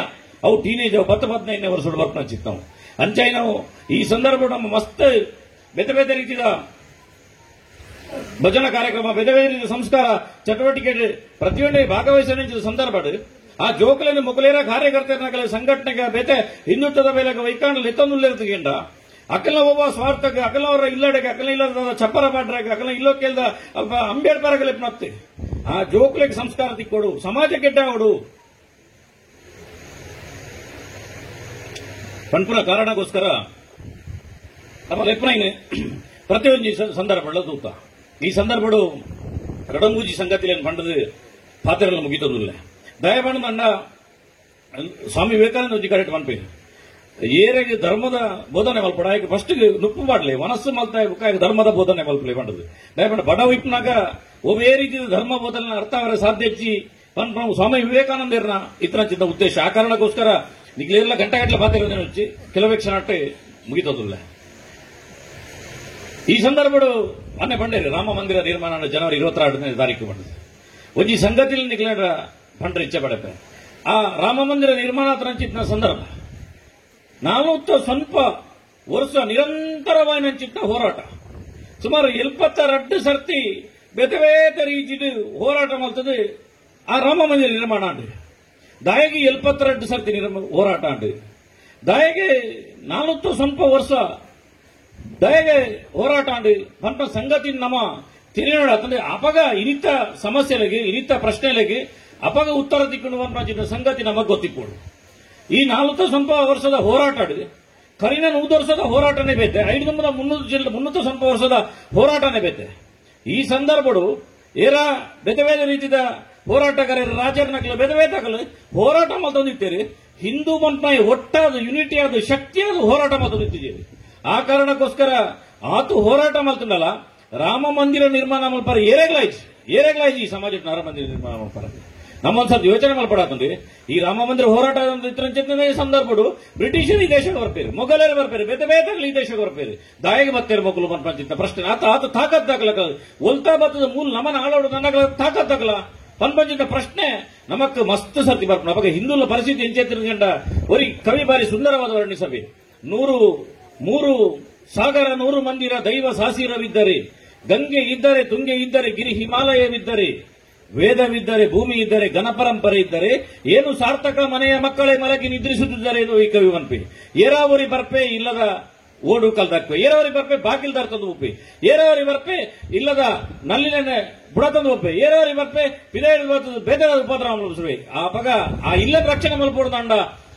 ಅವು ಟೀನೇಜ್ 10-15 ವರ್ಷ ಬರ್ತಿತ್ತು. ನಾವು ಅಂಚಾಯಿ ನಾವು ಈ ಸಂದರ್ಭ ನಮ್ಮ ಮಸ್ತ್ ಬೇರೆ ಬೇರೆ ರೀತಿಯ ಭಜನಾ ಕಾರ್ಯಕ್ರಮ, ಬೇರೆ ಬೇರೆ ರೀತಿಯ ಸಂಸ್ಕಾರ ಚಟುವಟಿಕೆ ಪ್ರತಿಯೊಂದೇ ಭಾಗವಹಿಸಿದ ಸಂದರ್ಭ ಆ ಜೋಕಲಿನ ಮೊಕಲೇರ ಕಾರ್ಯಕರ್ತರ ಸಂಘಟನೆಗೆ ಬೇತೆ ಹಿಂದುತ್ವದ ಮೇಲೆ ವೈಕಾಂಡಲ್ ಎತ್ತೊಂದುಲ್ಲೇರ್ತಿಗೆಂಡ ಅಕಲ ಒಬ್ಬ ಸ್ವಾರ್ಥಕ್ಕೆ ಅಕಲವರ ಇಲ್ಲಡೆಗೆ ಅಕಲ ಇಲ್ಲದ ಚಪ್ಪರ ಬಾಡ್ರಾಗೆ ಅಕಲ ಇಲ್ಲೋ ಕೇಳ್ದ ಅಂಬೇಡ್ಕರ್ ಮತ್ತೆ ಆ ಜೋಕಲಿಗೆ ಸಂಸ್ಕಾರ ತಿಕ್ಕೊಡು, ಸಮಾಜ ಕೆಟ್ಟ ಅವಡು ಪಂಪುನ ಕಾರಣಕ್ಕೋಸ್ಕರ ನಮ್ಮ ಲೆಪ್ಪನೈನೆ ಪ್ರತಿಯೊಂದು ಸಂದರ್ಭ ತೂತ ಈ ಸಂದರ್ಭಗಳು ರಡಂಬೂಜಿ ಸಂಗತಿಯನ್ನು ಪಂಡದು ಪಾತ್ರೆಗಳನ್ನು ಮುಗಿತದಿಲ್ಲ ದಯಮಾಡಿ ಅಂಡ ಸ್ವಾಮಿ ವಿವೇಕಾನಂದ ಒಂಜಿ ಕರೆಕ್ಟ್ ಪನ್ಪೇನು ಏರೆಗೆ ಧರ್ಮದ ಬೋಧನೆ ಮಲ್ಪಡ ಆಯ್ಕೆ ಫಸ್ಟ್ ನುಪ್ಪು ಮಾಡಲಿ ಮನಸ್ಸು ಮಲ್ತಾ ಧರ್ಮದ ಬೋಧನೆ ಮಲ್ಪಲಿ ಪಂಡದು ದಯಮಾಡಿ ಬಡ ಇಪ್ಪನಾಗ ಒಬ್ಬೇ ರೀತಿಯ ಧರ್ಮ ಬೋಧನೆ ಅರ್ಥ ಅವರ ಸಾಧ್ಯಚ್ಚಿ ಪನ್ಪ ಸ್ವಾಮಿ ವಿವೇಕಾನಂದರ್ನ ಇತರ ಉದ್ದೇಶ ಆ ಕಾರಣಕ್ಕೋಸ್ಕರ ನಿಗ್ಲೆಲ್ಲ ಗಂಟೆಗಟ್ಟಲೆ ಪಾತ್ರೆ వచ్చి ಕೆಲವೇ ಕ್ಷಣ ಮುಗಿತದಿಲ್ಲ. ಈ ಸಂದರ್ಭಗಳು ಮೊನ್ನೆ ಪಂಡೇರಿ ರಾಮ ಮಂದಿರ ನಿರ್ಮಾಣ ಜನವರಿ 22ನೇ ತಾರೀಕು ಬಂದಿದೆ. ಒಂಜಿ ಸಂಗತಿಲಿ ನಿಗ್ಲೇಡ ಪಂಡ್ರೆ ಇಚ್ಛೆ ಪಡಪೆ ಆ ರಾಮ ಮಂದಿರ ನಿರ್ಮಾಣ ರಂಚಿತ್ನ ಸಂದರ್ಭ 40 ಸ್ವಲ್ಪ ವರ್ಷ ನಿರಂತರವಾದ ಹೋರಾಟ ಸುಮಾರು 72 ಸರ್ತಿ ಬೇತೆ ಬೇತೆ ರೀತಿಯ ಹೋರಾಟ ಮಾಡ್ತದೆ ಆ ರಾಮ ಮಂದಿರ ನಿರ್ಮಾಣ ಅಂಡ್ ದಾಯಿಗೆ 72 ಸರ್ತಿ ಹೋರಾಟ ಅಂಡ್ ದಾಯಿಗೆ 40 ಸ್ವಲ್ಪ ವರ್ಷ ದಯಗೆ ಹೋರಾಟ ಅಂಡ್ ಪಂಪ ಸಂಗತಿ ನಮ್ಮ ತಿರುನಾಡ ಅಂದ್ರೆ ಅಪಗ ಇನಿತ ಸಮಸ್ಯೆಗಳಿಗೆ ಇನಿತ ಪ್ರಶ್ನೆಗಳಿಗೆ ಅಪಗ ಉತ್ತರ ತಿಕ್ಕೊಂಡು ಸಂಗತಿ ನಮಗೆ ಗೊತ್ತಿಪ್ಪೋಡು. ಈ 40 ಸ್ವಲ್ಪ ವರ್ಷದ ಹೋರಾಟ ಕರಿನ 100 ವರ್ಷದ ಹೋರಾಟನೇ ಬೇತೆ 500 ಸ್ವಲ್ಪ ವರ್ಷದ ಹೋರಾಟನೇ ಬೇತೆ. ಈ ಸಂದರ್ಭಗಳು ಏರ ಬೇತೆ ಬೇರೆ ರೀತಿಯ ಹೋರಾಟಗಾರರು ರಾಜರ್ನಕಲು ಬೇತೆ ಬೇತಾಕಲು ಹೋರಾಟ ಮಾತೊಂದಿತ್ತೇರಿ ಹಿಂದೂ ಪಂಪಾಯಿ ಒಟ್ಟಾದ ಯೂನಿಟಿ ಆದ ಶಕ್ತಿಯಾದ ಹೋರಾಟ ಮಾತೊಂದಿದ್ದೀರಿ. ಆ ಕಾರಣಕ್ಕೋಸ್ಕರ ಆತು ಹೋರಾಟ ಮಾಡ್ತಂಡಲ್ಲ ರಾಮ ಮಂದಿರ ನಿರ್ಮಾಣ ಮಲ್ಪರ ಏರೆಗ್ಲಾಯ್ಜಿ ಈ ಸಮಾಜಕ್ಕೆ ರಾಮ ಮಂದಿರ ನಿರ್ಮಾಣ ಮಲ್ಪರ ನಮ್ಮೊಂದ್ಸತಿ ಯೋಚನೆ ಮಲ್ಪಡಾತಂದ್ರೆ ಈ ರಾಮ ಮಂದಿರ ಹೋರಾಟ ಸಂದರ್ಭಗಳು ಬ್ರಿಟಿಷರು ಈ ದೇಶಕ್ಕೆ ಬರ್ಪೇರು, ಮೊಘಲರು ಬರ್ಪೇರು, ಬೇತೆ ಬೇತಾಗಲಿ ಈ ದೇಶಕ್ಕೆ ಬರ್ಪೇರು ದಾಯಿಗೆ ಬತ್ತೇರು ಮಕ್ಕಳು ಪಂಚಿತ್ತ ಪ್ರಶ್ನೆ ಆತ ತಾಕತ್ ದಾಖಲ ಒಲ್ತಾ ಬತ್ತದ ಮೂಲ ನಮನ ಆಳೋಡು ನನ್ನ ತಾಕತ್ ದಾಖಲ ಪಂಚಿತ ಪ್ರಶ್ನೆ ನಮಕ್ ಮಸ್ತ್ ಸರ್ತಿ ಬರ್ಪ ನಮಗೆ ಹಿಂದೂಲ ಪರಿಸ್ಥಿತಿ ಎಂಚೆತ್ತಿರ್ಗಂಡ ಒರಿ ಕವಿ ಬಾರಿ ಸುಂದರವಾದ ವರ್ಣಿಸಬೆ 100 ಸಾಗರ 100 ಮಂದಿರ ದೈವ ಸಾಸಿರವಿದ್ದರೆ ಗಂಗೆ ಇದ್ದರೆ ತುಂಗೆ ಇದ್ದರೆ ಗಿರಿ ಹಿಮಾಲಯವಿದ್ದರೆ ವೇದವಿದ್ದರೆ ಭೂಮಿ ಇದ್ದರೆ ಘನಪರಂಪರೆ ಇದ್ದರೆ ಏನು ಸಾರ್ಥಕ ಮನೆಯ ಮಕ್ಕಳೇ ಮಲಗಿ ನಿದ್ರಿಸುತ್ತಿದ್ದಾರೆ ಎಂದು ಈ ಕವಿ ಪನ್ಪೆ ಏರಾವರಿ ಬರ್ಪೆ ಇಲ್ಲದ ಓಡು ಕಲ್ದಾಕ್ವೆ ಏರಾವರಿ ಬರ್ಪೆ ಬಾಗಿಲ್ದಾರ್ ತಂದು ಒಪ್ಪೆ ಏರಾವರಿ ಬರ್ಪೆ ಇಲ್ಲದ ನಲ್ಲಿನ ಬುಡ ತಂದು ಒಪ್ಪೆ ಏರಾವರಿ ಬರ್ಪೆ ಬೇದರ ಉಪದ್ರ ಮಲ್ಪಿಸುವೆ ಆ ಪಗ ಆ ಇಲ್ಲದ ರಕ್ಷಣೆ ಮಲ್ಪೋಡ್ದಂಡ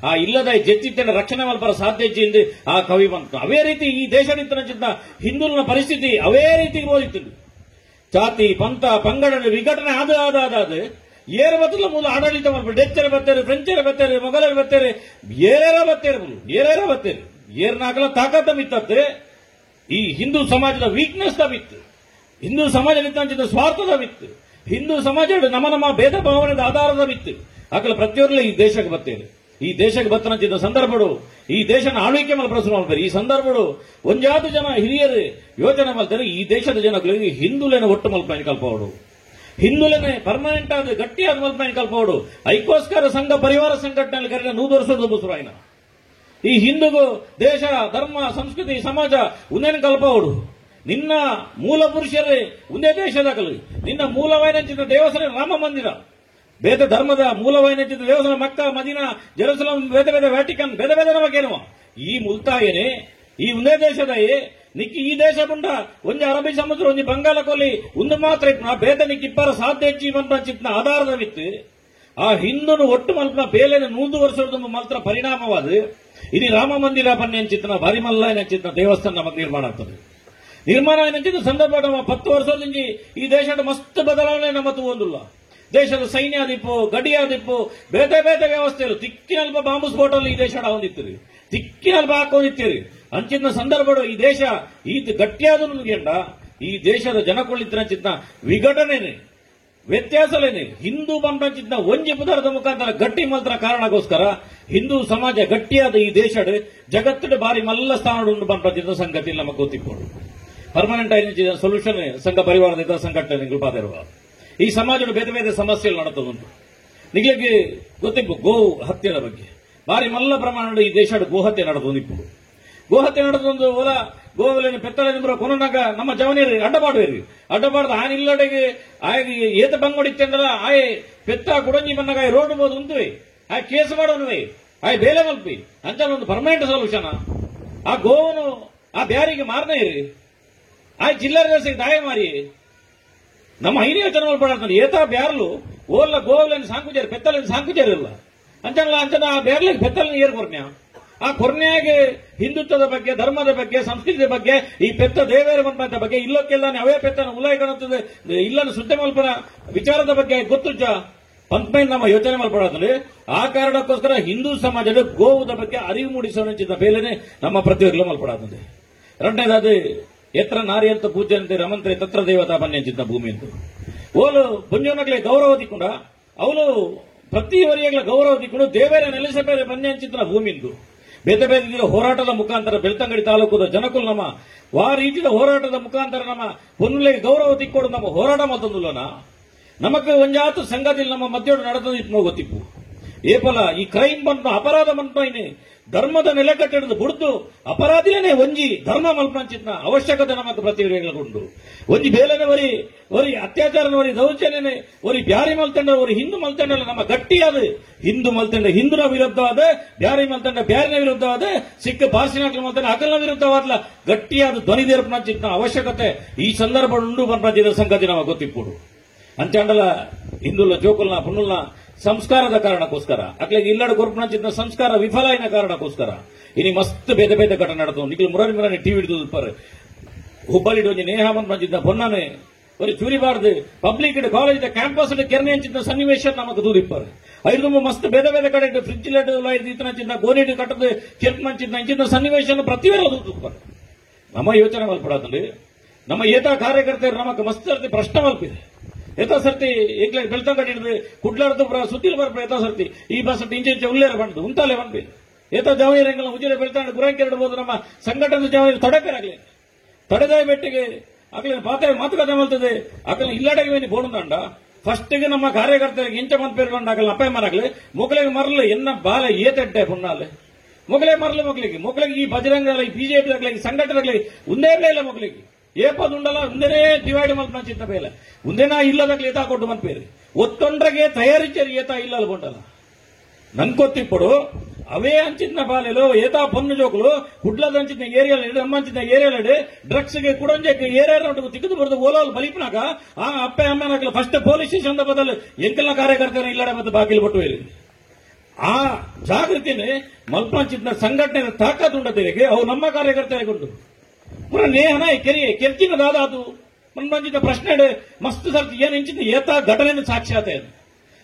ಆ ಇಲ್ಲದ ಜೆತ್ತಿನ ರಕ್ಷಣೆ ಮಲ್ಪರ ಸಾಧ್ಯತೆ ಆ ಕವಿ ಬಂತು. ಅವೇ ರೀತಿ ಈ ದೇಶದ ಹಿಂದೂನ ಪರಿಸ್ಥಿತಿ ಅವೇ ರೀತಿ ಓದಿತ್ತು. ಜಾತಿ ಪಂಥ ಪಂಗಡ ವಿಘಟನೆ ಆದ ಏರ ಬತ್ತಲ ಮೂಲ ಆಡಳಿತ ಮಾಡ್ಬೇಕು ಡೆಚ್ಚರ ಬತ್ತೇರು ಫ್ರೆಂಚರ ಬತ್ತೇರು ಮೊಘಲರು ಬತ್ತೇರು ಏರೇರ ಬತ್ತೇರು ಏರ್ನಾಗಲ ತಾಕತ್ತ ಮಿತ್ತತ್ತೆ ಈ ಹಿಂದೂ ಸಮಾಜದ ವೀಕ್ನೆಸ್ ದ ಮಿತ್ತು ಹಿಂದೂ ಸಮಾಜ ನಿಂತ ಸ್ವಾರ್ಥದ ಮಿತ್ತು ಹಿಂದೂ ಸಮಾಜ ನಮ್ಮ ಭೇದ ಭಾವನೆದ ಆಧಾರದ ಮಿತ್ತು ಆಕಲ ಪ್ರತಿಯೊಬ್ಬರೇ ಈ ದೇಶಕ್ಕೆ ಬತ್ತೇರು ಈ ದೇಶಕ್ಕೆ ಬತ್ತನಂಚಿದ್ದ ಸಂದರ್ಭಗಳು ಈ ದೇಶನ ಆಳ್ವಿಕೆ ಮೇಲೆ ಪ್ರಶ್ನೆ ಮಾಡ್ತಾರೆ. ಈ ಸಂದರ್ಭಗಳು ಒಂಜಾದು ಜನ ಹಿರಿಯರು ಯೋಚನೆ ಮಾಡ್ತಾರೆ ಈ ದೇಶದ ಜನಗಳಿಗೆ ಹಿಂದೂಲೇನ ಒಟ್ಟು ಮಲ್ಪನೆ ಕಲ್ಪೋಡು ಹಿಂದೂಲೇನೆ ಪರ್ಮನೆಂಟ್ ಆದ ಗಟ್ಟಿಯಾದ ಮಲ್ಪನೆ ಕಲ್ಪೋಡು ಐಕೋಸ್ಕರ ಸಂಘ ಪರಿವಾರ ಸಂಘಟನೆಯಲ್ಲಿ ಕರೆದ 100 ವರ್ಷದ ಬುಸುರಾಯಿನ ಈ ಹಿಂದೂಗೂ ದೇಶ ಧರ್ಮ ಸಂಸ್ಕೃತಿ ಸಮಾಜ ಉನ್ನೇನು ಕಲ್ಪೋಡು ನಿನ್ನ ಮೂಲ ಪುರುಷರೇ ಒಂದೇ ದೇಶದಾಗಲಿ ನಿನ್ನ ಮೂಲವಾಯಿನ ದೇವಸ್ಥಾನ ರಾಮ ಮಂದಿರ ಬೇದ ಧರ್ಮದ ಮೂಲವಾಯಿನ ದೇವಸ್ಥಾನ ಮಕ್ಕ ಮದೀನಾ ಜೆರುಸಲಂ ಬೇರೆ ಬೇರೆ ವ್ಯಾಟಿಕನ್ ಬೇರೆ ಬೇರೆ ನಮಗೇನುವ ಈ ಮುಲ್ತಾಯನೇ ಈ ಒಂದೇ ದೇಶದ ನಿಕ್ಕಿ ಈ ದೇಶ ಬಂಡ ಒಂದು ಅರಬ್ಬಿ ಸಮುದ್ರ ಒಂದು ಬಂಗಾಳ ಕೊಲ್ಲಿ ಒಂದು ಮಾತ್ರ ಇತ್ತು ಬೇದ ನಿಕ್ಕಿ ಇಬ್ಬರ ಸಾಧ್ಯ ಚಿತ್ನ ಆಧಾರದವಿತ್ತು ಆ ಹಿಂದೂನು ಒಟ್ಟು ಮಲ್ಪನ ಬೇಲೆನ 100 ವರ್ಷದ ಮಾತ್ರ ಪರಿಣಾಮವಾದ ಇಡೀ ರಾಮ ಮಂದಿರ ಪನ್ನೆಂಚಿತ್ನ ಬಾರಿಮಲ್ಲ ಏನಂಚಿತ್ನ ದೇವಸ್ಥಾನ ನಮಗೆ ನಿರ್ಮಾಣ ಆಗ್ತದೆ. ನಿರ್ಮಾಣ ಏನಂಚಿದ ಸಂದರ್ಭ 10 ವರ್ಷದಿಂದ ಈ ದೇಶದ ಮಸ್ತ್ ಬದಲಾವಣೆ ನಮ್ಮತ್ತು ಒಂದಿಲ್ಲ. ದೇಶದ ಸೈನ್ಯ ದಿಪ್ಪು ಗಡಿಯಾದಿಪ್ಪು ಬೇತೆ ಬೇತೆ ವ್ಯವಸ್ಥೆಗಳು ತಿಕ್ಕಿನಲ್ಪ ಬಾಂಬು ಸ್ಫೋಟಲ್ಲಿ ಈ ದೇಶ ಹೊಂದಿತ್ತೀರಿ ತಿಕ್ಕಿನಲ್ಪ ಹಾಕೊಂಡಿತ್ತೀರಿ ಅಂಚಿನ ಸಂದರ್ಭಗಳು ಈ ದೇಶ ಈ ಗಟ್ಟಿಯಾದ ನುಗ್ಗೆಂಡ ಈ ದೇಶದ ಜನಕೊಳ್ಳಿತ್ತಿನ ವಿಘಟನೆ ವ್ಯತ್ಯಾಸಲೇನೆ ಹಿಂದೂ ಬಂದ ಒಂಜಿ ಪದಾರ್ಥ ಮುಖಾಂತರ ಗಟ್ಟಿ ಮಲ್ತರ ಕಾರಣಕ್ಕೋಸ್ಕರ ಹಿಂದೂ ಸಮಾಜ ಗಟ್ಟಿಯಾದ ಈ ದೇಶ ಜಗತ್ತಿನ ಬಾರಿ ಮಲ್ಲ ಸ್ಥಾನ ಬಂದ ಸಂಗತಿ ನಮಗೆ ಗೊತ್ತಿಕೊಂಡು ಪರ್ಮನೆಂಟ್ ಆಗಿ ಸೊಲ್ಯೂಷನ್ ಸಂಘ ಪರಿವಾರದ ಸಂಘಟನೆಗಳು ಬಾದಿರುವ ಈ ಸಮಾಜದ ಬೇರೆ ಬೇರೆ ಸಮಸ್ಯೆಗಳು ನಡೀತದುಂಟು. ನಿಮಗೆ ಗೊತ್ತಿಪ್ಪು ಗೋ ಹತ್ಯೆಯ ಬಗ್ಗೆ ಬಾರಿ ಮಲ್ಲ ಪ್ರಮಾಣದ ಈ ದೇಶದ ಗೋಹತ್ಯೆ ನಡೆದು ಗೋಹತ್ಯೆ ನಡೆದೊಂದು ಹೊಲ ಗೋವಲಿನ ಪೆತ್ತಲ ನಿಂಬರ ಕೊನನಾಗ ನಮ್ಮ ಜವನಿಯರಿ ಅಡ್ಡಬಾರ್ದು ಆನಿಲ್ಲಡೆಗೆ ಆಗಿ ಏತ ಬಂಗೊಡಿತ್ತಂದ್ರ ಆಯ್ ಪೆತ್ತ ಕುಡಂಜಿ ಬನ್ನಗ ರೋಡ್ ಬೋದು ಉಂಟುವೆ ಆ ಕೇಸ್ ಮಾಡೋನುವೆ ಆಯ್ ಬೇಲೆ ಮಲ್ಪಿ ಅಂಚಲ ಒಂದು ಪರ್ಮನೆಂಟ್ ಸೊಲ್ಯೂಷನ್ ಆ ಗೋವನು ಆ ಬ್ಯಾರಿಗೆ ಮಾರನೇ ಇರಿ ಆಯ್ ಜಿಲ್ಲಾ ದಾಯ ಮಾರಿ ನಮ್ಮ ಐನೇ ಯೋಚನೆ ಮಾಡ್ಬಿಡ್ತಾರೆ ಏತಾ ಬ್ಯಾರ್ಲು ಓಲ್ಲ ಗೋವಲಿನ ಸಾಂಕುಜಾರಿ ಪೆತ್ತಲಿನ ಸಾಂಕುಜಾರಿಲ್ಲ ಅಂಚನ ಆ ಬ್ಯಾರ್ಲಿಗೆ ಪೆತ್ತಲಿನ ಏರ್ ಕೊರ್ನ್ಯಾ ಆ ಕೊರ್ನ್ಯಾಗೆ ಹಿಂದುತ್ವದ ಬಗ್ಗೆ ಧರ್ಮದ ಬಗ್ಗೆ ಸಂಸ್ಕೃತಿಯ ಬಗ್ಗೆ ಈ ಪೆತ್ತ ದೇವೇರ ಮನ್ಪದ ಬಗ್ಗೆ ಇಲ್ಲಕ್ಕೆಲ್ಲಾನೆ ಅವೇ ಪೆತ್ತನ ಉಲಾಯ ಕಾಣುತ್ತದೆ ಇಲ್ಲನ ಶುದ್ಧ ಮಲ್ಪನ ವಿಚಾರದ ಬಗ್ಗೆ ಗೊತ್ತುಜ್ಜ ಪಂತ್ಮೈ ನಮ್ಮ ಯೋಚನೆ ಮಲ್ಪಡೋದ್ರಲ್ಲಿ ಆ ಕಾರಣಕ್ಕೋಸ್ಕರ ಹಿಂದೂ ಸಮಾಜದ ಗೋವುದ ಬಗ್ಗೆ ಅರಿವು ಮೂಡಿಸೋಣ ಬೇಲೆನೆ ನಮ್ಮ ಪ್ರತಿಯೊಬ್ಬರು ಮಲ್ಪಡೋದಂತೆ. ಎರಡನೇದಾದ ಎತ್ರ ನಾರಿ ಅಂತ ಪೂಜೆ ಅಂತ ರಮಂತ್ರಿ ತತ್ರ ದೇವತಾ ಪನ್ಯಂಚಿದ್ದ ಭೂಮಿ ಅಂತ ಓಲು ಪುಂಜನಗ್ಲೆ ಗೌರವ ದಿಕ್ಕೊಂಡ ಅವಳು ಪ್ರತಿ ವರಿಯಗಳ ಗೌರವ ದಿಕ್ಕೊಂಡು ದೇವೇರ ನೆಲೆಸ ಬೇರೆ ಪನ್ಯಂಚಿದ್ದ ಭೂಮಿ ಇಂದು ಬೇತೆ ಬೇರೆ ಹೋರಾಟದ ಮುಖಾಂತರ ಬೆಳ್ತಂಗಡಿ ತಾಲೂಕುದ ಜನಕುಲು ನಮ್ಮ ವಾ ರೀತಿಯ ಹೋರಾಟದ ಮುಖಾಂತರ ನಮ್ಮ ಪೊನ್ನುಲೆಗೆ ಗೌರವ ದಿಕ್ಕೋಡು ನಮ್ಮ ಹೋರಾಟ ಮತ್ತೊಂದುಲ್ಲನ ನಮಗೆ ಒಂಜಾತು ಸಂಘದಲ್ಲಿ ನಮ್ಮ ಮಧ್ಯೋಡು ನಡೆದಿತ್ತು ಗೊತ್ತಿಪ್ಪು ಏಪಲ ಈ ಕ್ರೈಮ್ ಬಂತು ಅಪರಾಧ ಬಂತು ಧರ್ಮದ ನೆಲೆಕಟ್ಟಿಡಿದು ಬುಡ್ದು ಅಪರಾಧಿನೇ ಒಂಜಿ ಧರ್ಮ ಮಲ್ಪಂಚಿತ್ನ ಅವಶ್ಯಕತೆ ನಮಗೆ ಪ್ರತಿಕ್ರಿಯೆಗೊಂಡು ಒಂಜಿ ಬೇಲೆನೆ ಒರಿ ಅತ್ಯಾಚಾರನ ಒರಿ ದೌರ್ಜನ್ಯನೆ ಒರಿ ಬ್ಯಾರಿ ಮಲ್ತಂಡ ಒರಿ ಹಿಂದೂ ಮಲ್ತಂಡ ನಮ್ಮ ಗಟ್ಟಿಯಾದ ಹಿಂದೂ ಮಲ್ತಂಡ ಹಿಂದೂನ ವಿರುದ್ಧವಾದ ಬ್ಯಾರಿ ಮಲ್ತಂಡ ಬ್ಯಾರಿನ ವಿರುದ್ಧವಾದ ಸಿಕ್ಕ ಪಾರ್ಸಿನಾಕ್ಲ ಮಲ್ತಂಡ ಅಕಲ್ನ ವಿರುದ್ಧವಾದ ಗಟ್ಟಿಯಾದ ಧ್ವನಿ ದೇರ್ಪಂಚಿತ್ನ ಅವಶ್ಯಕತೆ ಈ ಸಂದರ್ಭ ಉಂಡು ಬಂದ ಸಂಗತಿ ನಮಗೆ ಗೊತ್ತಿಪ್ಪುಡು ಅಂಚಾಂಡಲ ಹಿಂದುಲ ಜೋಕುಲ್ನ ಪುಣ್ಣುಲ್ನ ಸಂಸ್ಕಾರದ ಕಾರಣಕ್ಕೋಸ್ಕರ ಅಕ್ಲೆಗೆ ಇಲ್ಲಡ ಕೊರ್ಪುನಂಚಿನ ಸಂಸ್ಕಾರ ವಿಫಲ ಆಯ್ನ ಕಾರಣಕ್ಕೋಸ್ಕರ ಇನಿ ಮಸ್ತ್ ಬೇತೆ ಬೇತೆ ಘಟನೆ ನಡೆದು ನಿಖಿಲ್ ಮುರಾರಿ ಮುರಾನಿ ಟಿವಿ ಹಿಡಿದು ಹುಬ್ಬಳ್ಳಿ ಒಂಜಿ ನೇಹಾಮನ್ ಬಂದಿದ್ದ ಪೊನ್ನನೆ ಒಂದು ಚೂರಿಬಾರ್ದು ಪಬ್ಲಿಕ್ ಕಾಲೇಜ್ ಕ್ಯಾಂಪಸ್ ಕೆರ್ನೆ ಹಂಚಿದ ಸನ್ನಿವೇಶ ನಮಗೆ ದೂರಿಪ್ಪರು ಐದು ಮಸ್ತ್ ಬೇರೆ ಬೇರೆ ಕಡೆ ಫ್ರಿಡ್ಜ್ ಲೈಟ್ ಗೋನಿಡ್ ಕಟ್ಟದ ಕೆರ್ಪ್ ಮಂಚಿದ ಹಂಚಿದ ಸನ್ನಿವೇಶ ಪ್ರತಿವೇರ ದೂರಿಪ್ಪರು ನಮ್ಮ ಯೋಚನೆ ಮಲ್ಪಡೋದ್ರಲ್ಲಿ ನಮ್ಮ ಏತಾ ಕಾರ್ಯಕರ್ತರು ನಮಗೆ ಮಸ್ತ್ ಪ್ರಶ್ನೆ ಮಲ್ಪಿದೆ ಯಥಾ ಸರ್ತಿ ಏಕ್ಲೆ ಬೆಳ್ತಂಗಡಿ ಹಿಡಿದು ಕುಡ್ಲಾರ್ದು ಸುದ್ದಿಲ್ ಬರ್ಪ ಯಥಾ ಸರ್ತಿ ಈ ಬಸ್ ಇಂಚೆ ಉಳ್ಳೇರ ಬಂದು ಉಂತಾಲೆ ಬಂದ್ವಿ ಏತ ಜವಾನಿರಂಗಲ್ಲ ಉಜಿರೆ ಬೆಳ್ತಂಡ ಗುರಾಂಕೆರಡಬಹುದು ನಮ್ಮ ಸಂಘಟನೆ ಜವಾನಿ ತೊಡಕರಾಗ್ಲಿ ತೊಡೆದಾಯ ಬೆಟ್ಟಿಗೆ ಆಗ್ಲಿ ಮಾತುಕತೆ ಮಲ್ತದೆ ಆಗ್ಲಿ ಇಲ್ಲಡೆಗೆ ಬೋಣಂಡ ಫಸ್ಟ್ ಗೆ ನಮ್ಮ ಕಾರ್ಯಕರ್ತರಿಗೆ ಇಂಚ ಮಂತ್ ಪೇರ್ಕೊಂಡು ಆಗಲ್ಲ ಅಪ್ಪಾಯ ಮರಾಗ್ಲಿ ಮೊಗಲಿಗೆ ಮರಲು ಎನ್ನ ಬಾಲ ಏತಡ್ಡೆ ಪುಣ್ಣಾಲೆ ಮೊಗಲೇ ಮರಲು ಮೊಗಲಿಗೆ ಈ ಬಜರಂಗ ಈ ಬಿಜೆಪಿ ಆಗ್ಲಿ ಸಂಘಟನೆ ಒಂದೇ ಇಲ್ಲ ಮೊಗಲಿಗೆ ಏಪದುಂಡಲ್ಲ ಒಂದೇ ಡಿವೈಡ್ ಮಲ್ಪಂಚಿತ್ತ ಬೇಲೆ ಒಂದೇನಾ ಇಲ್ಲದಾಗ್ಲಿ ಏತಾ ಕೊಟ್ಟು ಮನ್ಪೇರಿ ಒತ್ತೊಂಡ್ರಗೆ ತಯಾರಿಚರಿ ಏತಾ ಇಲ್ಲಲ್ಲ ಬಂಡಲ್ಲ ನನ್ ಗೊತ್ತಿಪ್ಪಡು ಅವೇ ಅಂಚಿನ ಬಾಲೆಲು ಏತಾ ಪೊನ್ನು ಜೋಕುಲು ಕುಡ್ಲದ ಅಂಚಿನ ಏರಿಯಲ್ ಅಮ್ಮಂಚಿನ ಏರಿಯಲ್ ಡ್ರಗ್ಸ್ ಗೆ ಕುಡಂಜಕ್ಕೆ ಏರಿಯಲ್ ತಿಕ್ಕದು ಬರೋದು ಓಲೋಲ್ ಬಲಿಪನಾಗ ಆ ಅಪ್ಪ ಅಮ್ಮನಾಗ್ಲ ಫಸ್ಟ್ ಪೊಲೀಸ್ ಸ್ಟೇಷನ್ ಬದಲು ಎಂಕೆಲ್ಲ ಕಾರ್ಯಕರ್ತನ ಇಲ್ಲಡೆ ಮತ್ತೆ ಬಾಗಿಲು ಬಟ್ಟು ಹೇಳಿ ಆ ಜಾಗೃತಿನೇ ಮಲ್ಪಂಚಿನ ಸಂಘಟನೆ ತಾಕತ್ತುಂಡತೆಗೆ ಅವು ನಮ್ಮ ಕಾರ್ಯಕರ್ತರಿಗೊಂಡು ನೇಹನ ಕೆರ್ಚಿನ ದಾದಾತು ಮಂಜಿದ ಪ್ರಶ್ನೆ ಮಸ್ತ್ ಸರ್ತಿ ಏನ್ ಇಂಚಿನ ಏತಾ ಘಟನೆ ಸಾಕ್ಷಾತೆ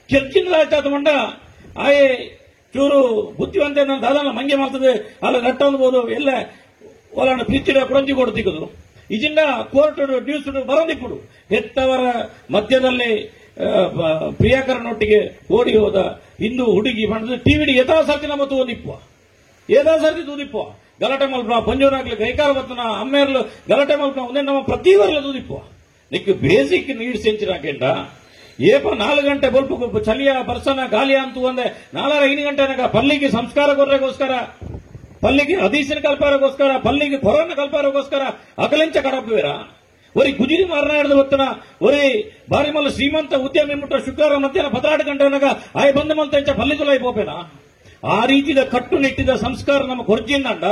ಕೆರ್ಚಿನ ದಾದಾತು ಮಂಡ ಆಯೇ ಚೂರು ಬುದ್ಧಿವಂತ ದಾದಾನ ಮಂಗೆ ಮಾಡ್ತದೆ ಅಲ್ಲ ನಟ್ಟಬಹುದು ಎಲ್ಲ ಒಲನ ಪ್ರೀತಿಡ ಕುಡಂಜಿ ಕೊಡು ತಿಕ್ಕದು ಇಜಿಂದ ಕೋರ್ಟ್ ನ್ಯೂಸ್ ಬರೋದಿಕ್ಕುಡು ಹೆತ್ತವರ ಮಧ್ಯದಲ್ಲಿ ಪ್ರಿಯಾಕರನೊಟ್ಟಿಗೆ ಓಡಿ ಹೋದ ಹಿಂದೂ ಹುಡುಗಿ ಮಾಡಿದ್ರೆ ಟಿವಿಡಿ ಯಥಾಸರ್ತಿ ನಮ್ಮ ತೂದಿಪ್ಪುವ ಯಥಾಸರ್ತಿ ತೂದಿಪ್ಪುವ ಗಲಾಟೆ ಮಲ್ಪ ಪಂಜೂರಾಗ್ಲಿ ಕೈಕಾರ ಬರ್ತನ ಅಮ್ಮೇರ್ಲು ಗಲಾಟೆ ಮಲ್ಪ ಒಂದೇ ನಮ್ಮ ಪ್ರತಿವರ್ಲ ತೂದಿಪ್ಪುವ ನಿಕ್ಕೆ ಬೇಸಿಕ್ ನೀಡ್ಸ್ ಎಂಚಿನಾಕೆಂಡ ಏಪ 4 ಗಂಟೆ ಬಲ್ಪು ಚಲಿಯ ಬರ್ಸನ ಗಾಲಿಯ ಅಂತೂ ಒಂದೇ 4-5 ಗಂಟೆನಾಗ ಪಲ್ಲಿಗೆ ಸಂಸ್ಕಾರ ಕೊರ್ರೆಗೋಸ್ಕರ ಪಲ್ಲಿಗೆ ಹದೀಸಿನ ಕಲ್ಪಾರಗೋಸ್ಕರ ಪಲ್ಲಿಗೆ ಕೊರೋನಾ ಕಲ್ಪಾರಗೋಸ್ಕರ ಅಕಲೆಂಚ ಕಡಪುವೇರ ಒರಿ ಗುಜಿರಿ ಮಾರನಾಡಿದ ಹೊತ್ತನ ಒರಿ ಬಾರಿ ಮಲ್ಲ ಶ್ರೀಮಂತ ಉದ್ಯಮಿ ಮುಟ್ಟ ಶುಕ್ರವಾರ ಮಧ್ಯಾಹ್ನ 16 ಗಂಟೆನಾಗ ಆಯ್ ಬಂದ ಮಲ್ತ ಪಲ್ಲಿದುಲೈ ಬೋಪೇನಾ ಆ ರೀತಿಯ ಕಟ್ಟುನಿಟ್ಟಿದ ಸಂಸ್ಕಾರ ನಮ್ಮ ಕೊರ್ಜಿಂದಂಡ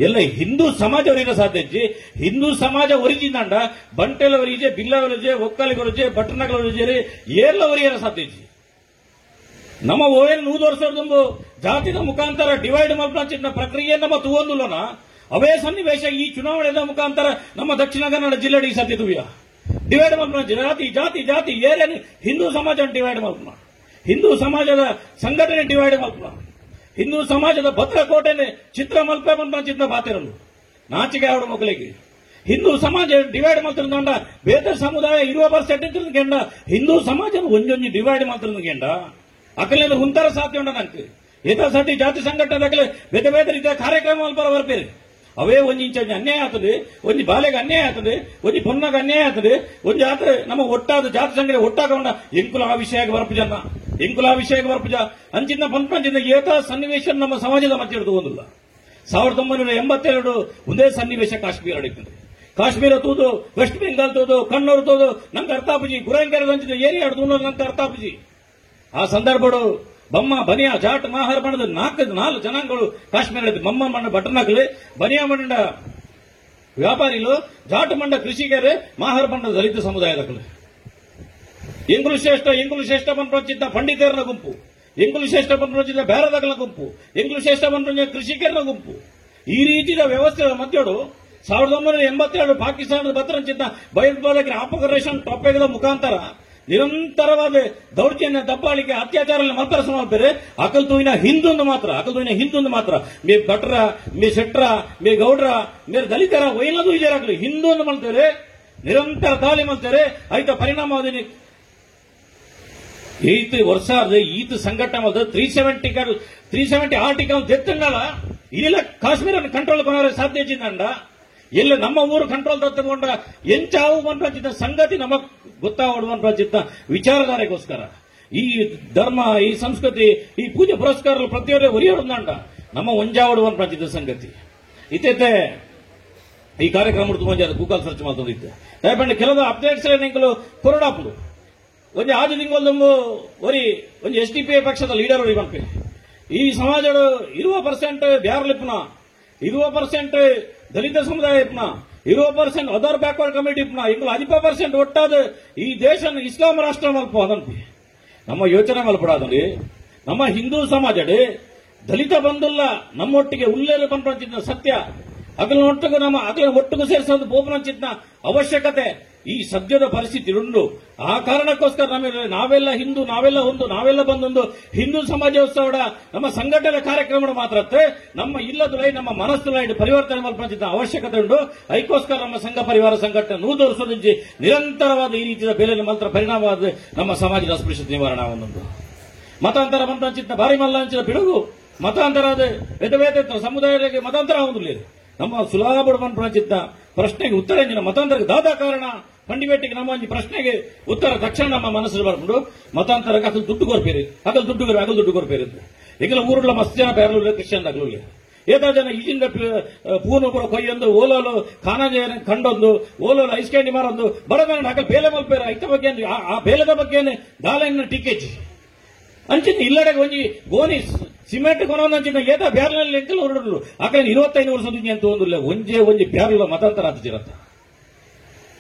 ಎಲ್ಲ ಹಿಂದೂ ಸಮಾಜ ಒರಿನ ಸಾಧ್ಯಜಿ ಹಿಂದೂ ಸಮಾಜ ಒರಿಜಿಂದಂಡ ಬಂಟೆಲವರಿಗೆ ಬಿಲ್ಲವರಿಗೆ ಒಕ್ಕಲಿಗರಿಗೆ ಬಟ್ಟಣಗಳವರಿಗೆ ಏರ್ಲವರಿಯರ ಸಾಧ್ಯಜಿ ನಮ್ಮ ಓವೇನು 100 ವರ್ಷದ ಜಾತಿಯ ಮುಖಾಂತರ ಡಿವೈಡ್ ಮಲ್ಪಂಚಿನ ಪ್ರಕ್ರಿಯೆ ನಮ್ಮ ತೂವೊಂದುಲ್ಲನ ಅವೇ ಸನ್ನಿವೇಶ ಈ ಚುನಾವಣೆಯ ಮುಖಾಂತರ ನಮ್ಮ ದಕ್ಷಿಣ ಕನ್ನಡ ಜಿಲ್ಲೆ ಸಾಧ್ಯದುವ್ಯ ಡಿವೈಡ್ ಮಲ್ಪನ ಜಾತಿ ಜಾತಿ ಜಾತಿ ಏರೇನು ಹಿಂದೂ ಸಮಾಜ ಡಿವೈಡ್ ಮಲ್ಪನ ಹಿಂದೂ ಸಮಾಜದ ಸಂಘಟನೆ ಡಿವೈಡ್ ಮಲ್ಪನ ಹಿಂದೂ ಸಮಾಜದ ಭದ್ರಕೋಟೆನೆ ಚಿತ್ರ ಮಲ್ಪ ಬಂದ ಚಿತ್ರ ಬಾತಿರಲು ನಾಚಿಕೆ ಆವಡು ಮಕ್ಕಳಿಗೆ ಹಿಂದೂ ಸಮಾಜ ಡಿವೈಡ್ ಮಾಡ್ತಿರೋದಂಡ ಬೇರೆ ಸಮುದಾಯ 20% ಇಟ್ಟಿರೋದಕ್ಕೆಂಡ ಹಿಂದೂ ಸಮಾಜ ಒಂಜೊಂಜಿ ಡಿವೈಡ್ ಮಾಡ್ತಿರೋದಕ್ಕೆಂಡ ಅಕಲಿಂದ ಹುಂತರ ಸಾಧ್ಯ ಉಂಡ ನಂಗೆ ಏತಾसाठी ಜಾತಿ ಸಂಘಟನೆ ಬೇರೆ ಬೇರೆ ರೀತಿಯ ಕಾರ್ಯಕ್ರಮ ಅಲ್ಪರ ಬರ್ಪೇರಿ ಅವೇ ಒಂಜಿ ಇಂಚ ಅನ್ಯಾಯ ಆಗ್ತದೆ ಒಂಜಿ ಬಾಲೆಗೆ ಅನ್ಯಾಯ ಆಗ್ತದೆ ಒಂಜಿ ಪೊನ್ನಾಗ ಅನ್ಯಾಯ ಆಗ್ತದೆ ಒಂಜಿ ಆತ ನಮ್ಮ ಒಟ್ಟಾದ ಜಾತಿ ಸಂಘಟನೆ ಒಟ್ಟಾಗೊಂಡ ಎಂಕುಲ ಆ ವಿಷಯಕ್ಕೆ ಬರ್ಪುಜನ್ನ ಎಂಕುಲ ಆ ವಿಷಯಕ್ಕೆ ಬರ್ಪುಜ ಅಂಚಿನ ಪಂಚ ಏತ ಸನ್ನಿವೇಶ ನಮ್ಮ ಸಮಾಜದ ಮಧ್ಯೆ ಹಿಡಿದುಕೊಂಡಿಲ್ಲ 1982 ಒಂದೇ ಸನ್ನಿವೇಶ ಕಾಶ್ಮೀರ ಅಡಿക്കുന്നത് ಕಾಶ್ಮೀರ ತೂದು ವೆಸ್ಟ್ ಬೆಂಗಾಲ್ ತೂದು ಕಣ್ಣೂರು ತೂದು ನಂಗೆ ಅರ್ಥಾಪುಜಿ ಗುರಂಕೆರೆ ದಂಚಿದ ಏರಿಯಾ ಹಿಡಿದು ನಂಗೆ ಅರ್ಥಾಪುಜಿ ಆ ಸಂದರ್ಭಗಳು ಬಮ್ಮ ಬನಿಯಾ ಜಾಟ್ ಮಾಹಾರ ಬಣ್ಣದ 4 ಜನಾಂಗಗಳು ಕಾಶ್ಮೀರ ಬಮ್ಮ ಮಣ್ಣ ಬಟನಾಗಲಿ ಬನಿಯಾ ಮಣ್ಣ ವ್ಯಾಪಾರಿಗಳು ಜಾಟ್ ಮಂಡ ಕೃಷಿಕರು ಮಾಹಾರ ಬಣ್ಣದ ದಲಿತ ಸಮುದಾಯದಗಳು ಎಂಗುಲು ಶ್ರೇಷ್ಠ ಬಂದ್ರಚಿದ್ದ ಪಂಡಿತರನ ಗುಂಪು ಎಂಗುಲು ಶ್ರೇಷ್ಠ ಬಂದ್ರಚಿದ್ದ ಬೇರದಗಳ ಗುಂಪು ಎಂಗುಲು ಶ್ರೇಷ್ಠ ಬಂದ್ರ ಕೃಷಿಕರನ ಗುಂಪು ಈ ರೀತಿಯ ವ್ಯವಸ್ಥೆಯ ಮಧ್ಯಡು 1982 ಪಾಕಿಸ್ತಾನದ ಭದ್ರಂಚಿದ್ದ ಭಯೋತ್ಪಾದಕರ ಆಪರೇಷನ್ ಟೊಪ್ಪೆಗದ ಮುಖಾಂತರ ನಿರಂತರವಾದ ದೌರ್ಜನ್ಯ ದಬ್ಬಾಳಿಕೆ ಅತ್ಯಾಚಾರ ಮಾತ್ರ ಸಮರ್ಪೇರೆ ಅಕಲ್ತೂಯಿನ ಹಿಂದೊಂದು ಮಾತ್ರ ಮೇ ಭಟ್ರ ಮೇ ಶೆಟ್ರ ಮೇ ಗೌಡ್ರ ಮೇ ದಲಿತರ ವೈಲದು ವಿಜಯರಾಗಲಿ ಹಿಂದೊಂದು ಮಾಡ್ತಾರೆ ನಿರಂತರ ತಾಲೀಮ್ ಮಾಡ್ತಾರೆ ಆಯ್ತ ಪರಿಣಾಮವಾದ ವರ್ಷ ಈತ ಸಂಘಟನೆ ಮಾಡಿದ್ರೆ 370 ಆರ್ಟಿಕಲ್ ತೆತ್ತಂಗಲ್ಲ ಇಲ್ಲ ಕಾಶ್ಮೀರ ಕಂಟ್ರೋಲ್ ಕೊನೋರೆ ಸಾಧ್ಯ ಚಿಂದಂಡ ಎಲ್ಲ ನಮ್ಮ ಊರು ಕಂಟ್ರೋಲ್ ತಗೊಂಡ ಎಂಚಾವು ಬಂದ ಸಂಗತಿ ನಮಗ್ ಗೊತ್ತಾಗುವಂತ ವಿಚಾರಧಾರೆಗೋಸ್ಕರ ಈ ಧರ್ಮ ಈ ಸಂಸ್ಕೃತಿ ಈ ಪೂಜೆ ಪುರಸ್ಕಾರ ಪ್ರತಿಯೊಬ್ಬರೇ ಒರಿಯಾಡುದಂಡ ನಮ್ಮ ಒಂಜಾವಡುವಂತ ಸಂಗತಿ ಇತ್ತೆ ಈ ಕಾರ್ಯಕ್ರಮ ತುಂಬ ಗೂಗಲ್ ಸರ್ಚ್ ಮಾಡ್ತಂದಿತ್ತು ದಯಪಂಡ ಕೆಲವು ಅಪ್ಡೇಟ್ಸ್ ನಿಂಕಲು ಕೊರಡಾಪುಡು ಒಂಜಿ ಆದಿ ತಿಂಗಳು ಒಂಜಿ SDPI ಪಕ್ಷದ ಲೀಡರ್ ಬಂಪೆ ಈ ಸಮಾಜದ 20% ಬ್ಯಾರ್ಲಿಪ್ನ 20% ದಲಿತ ಸಮುದಾಯ ಇಪ್ನ 20% ಅದರ್ ಬ್ಯಾಕ್ವರ್ಡ್ ಕಮಿಟಿ ಇಪ್ನ ಇಂಗ್ಲು 10% ಒಟ್ಟಾದ ಈ ದೇಶ ಇಸ್ಲಾಂ ರಾಷ್ಟ್ರ ಮಲ್ಪ ಅದಂತೆ ನಮ್ಮ ಯೋಚನೆ ಮಲ್ಪಡಾದಲ್ಲಿ ನಮ್ಮ ಹಿಂದೂ ಸಮಾಜಡೆ ದಲಿತ ಬಂದುಲ್ಲ ನಮ್ಮೊಟ್ಟಿಗೆ ಉಲ್ಲೇಖ ಬಂದ ಸತ್ಯ ಅಗಲೊಟ್ಟಿಗೆ ಒಟ್ಟಿಗೆ ಸೇರಿಸೋದು ಬೋಪನಂಚಿತ್ನ ಅವಶ್ಯಕತೆ ಈ ಸದ್ಯದ ಪರಿಸ್ಥಿತಿ ಉಂಟು ಆ ಕಾರಣಕ್ಕೋಸ್ಕರ ನಾವೆಲ್ಲ ಹಿಂದೂ ನಾವೆಲ್ಲ ಬಂದೊಂದು ಹಿಂದೂ ಸಮಾಜೋತ್ಸವದ ನಮ್ಮ ಸಂಘಟನೆ ಕಾರ್ಯಕ್ರಮ ಮಾತ್ರ ನಮ್ಮ ಇಲ್ಲದ ನಮ್ಮ ಮನಸ್ಸು ಪರಿವರ್ತನೆ ಮಾಡ್ಕೊಂಡ ಅವಶ್ಯಕತೆ ಉಂಟು ಅದಕ್ಕೋಸ್ಕರ ನಮ್ಮ ಸಂಘ ಪರಿವಾರ ಸಂಘಟನೆ 100 ವರ್ಷದಿಂದ ನಿರಂತರವಾದ ಈ ರೀತಿಯ ಬೆಲೆ ಮಾತ್ರ ಪರಿಣಾಮವಾದ ನಮ್ಮ ಸಮಾಜದ ಅಸ್ಪೃಶ್ಯತೆ ನಿವಾರಣೆ ಒಂದೊಂದು ಮತಾಂತರ ಬಂತ ಭಾರಿ ಮಲ್ಲ ಅಂಚಿನ ಬಿಡುಗು ಮತಾಂತರದ ಬೇರೆ ಸಮುದಾಯಕ್ಕೆ ಮತಾಂತರ ಆಗುದಿಲ್ಲ ನಮ್ಮ ಸುಲಭ ಬಂಚಿದ್ದ ಪ್ರಶ್ನೆಗೆ ಉತ್ತರ ಮತಾಂತರಕ್ಕೆ ದಾದ ಕಾರಣ ಪಂಡಿಬೇಟಿಗೆ ನಮ್ಮ ಪ್ರಶ್ನೆಗೆ ಉತ್ತರ ತಕ್ಷಣ ನಮ್ಮ ಮನಸ್ಸು ಬರ್ಕೊಂಡು ಮತಾಂತರಕ್ಕೆ ಅಕಲ್ ದುಡ್ಡು ಕೊರ್ಪೇರಿ ಈಗಲ ಊರುಗಳ ಮಸ್ತ್ ಜನ ಬೇರೆ ಕ್ರಿಶ್ಚಿಯನ್ ಆಗ್ಲೂ ಏತಾ ಜನ ಈಜಿಂದ ಪೂರ್ಣ ಕೂಡ ಕೊಯ್ಯೊಂದು ಓಲೋಲು ಖಾನಾಜ ಕಂಡೊಂದು ಓಲೋಲು ಐಸ್ ಕ್ಯಾಂಡಿ ಮಾರೊಂದು ಬಡದ ಅಕಲ್ ಬೇಲೆ ಮಲ್ಪೇರ ಐತ ಬಗ್ಗೆ ಆ ಬೇಲದ ಬಗ್ಗೆ ದಾಳಿನ ಟೀಕೆಜಿ ಅಂಚಿನ ಇಲ್ಲಡೆಗೆ ಒಂಜಿ ಗೋನಿ ಸಿಮೆಂಟ್ ಕೊನೊಂದಂಚಿನ ಏತ ಬ್ಯಾರ್ನಲ್ಲಿ ಎಂಕಲ್ ಹೊರಡಲು ಅಕಲ್ 25 ವರ್ಷದ ಅಂತ ಒಂದಿಲ್ಲ ಒಂಜಿ ಬ್ಯಾರ್ಲ ಮತಾಂತರ ಆಗ್ತಿರತ್ತ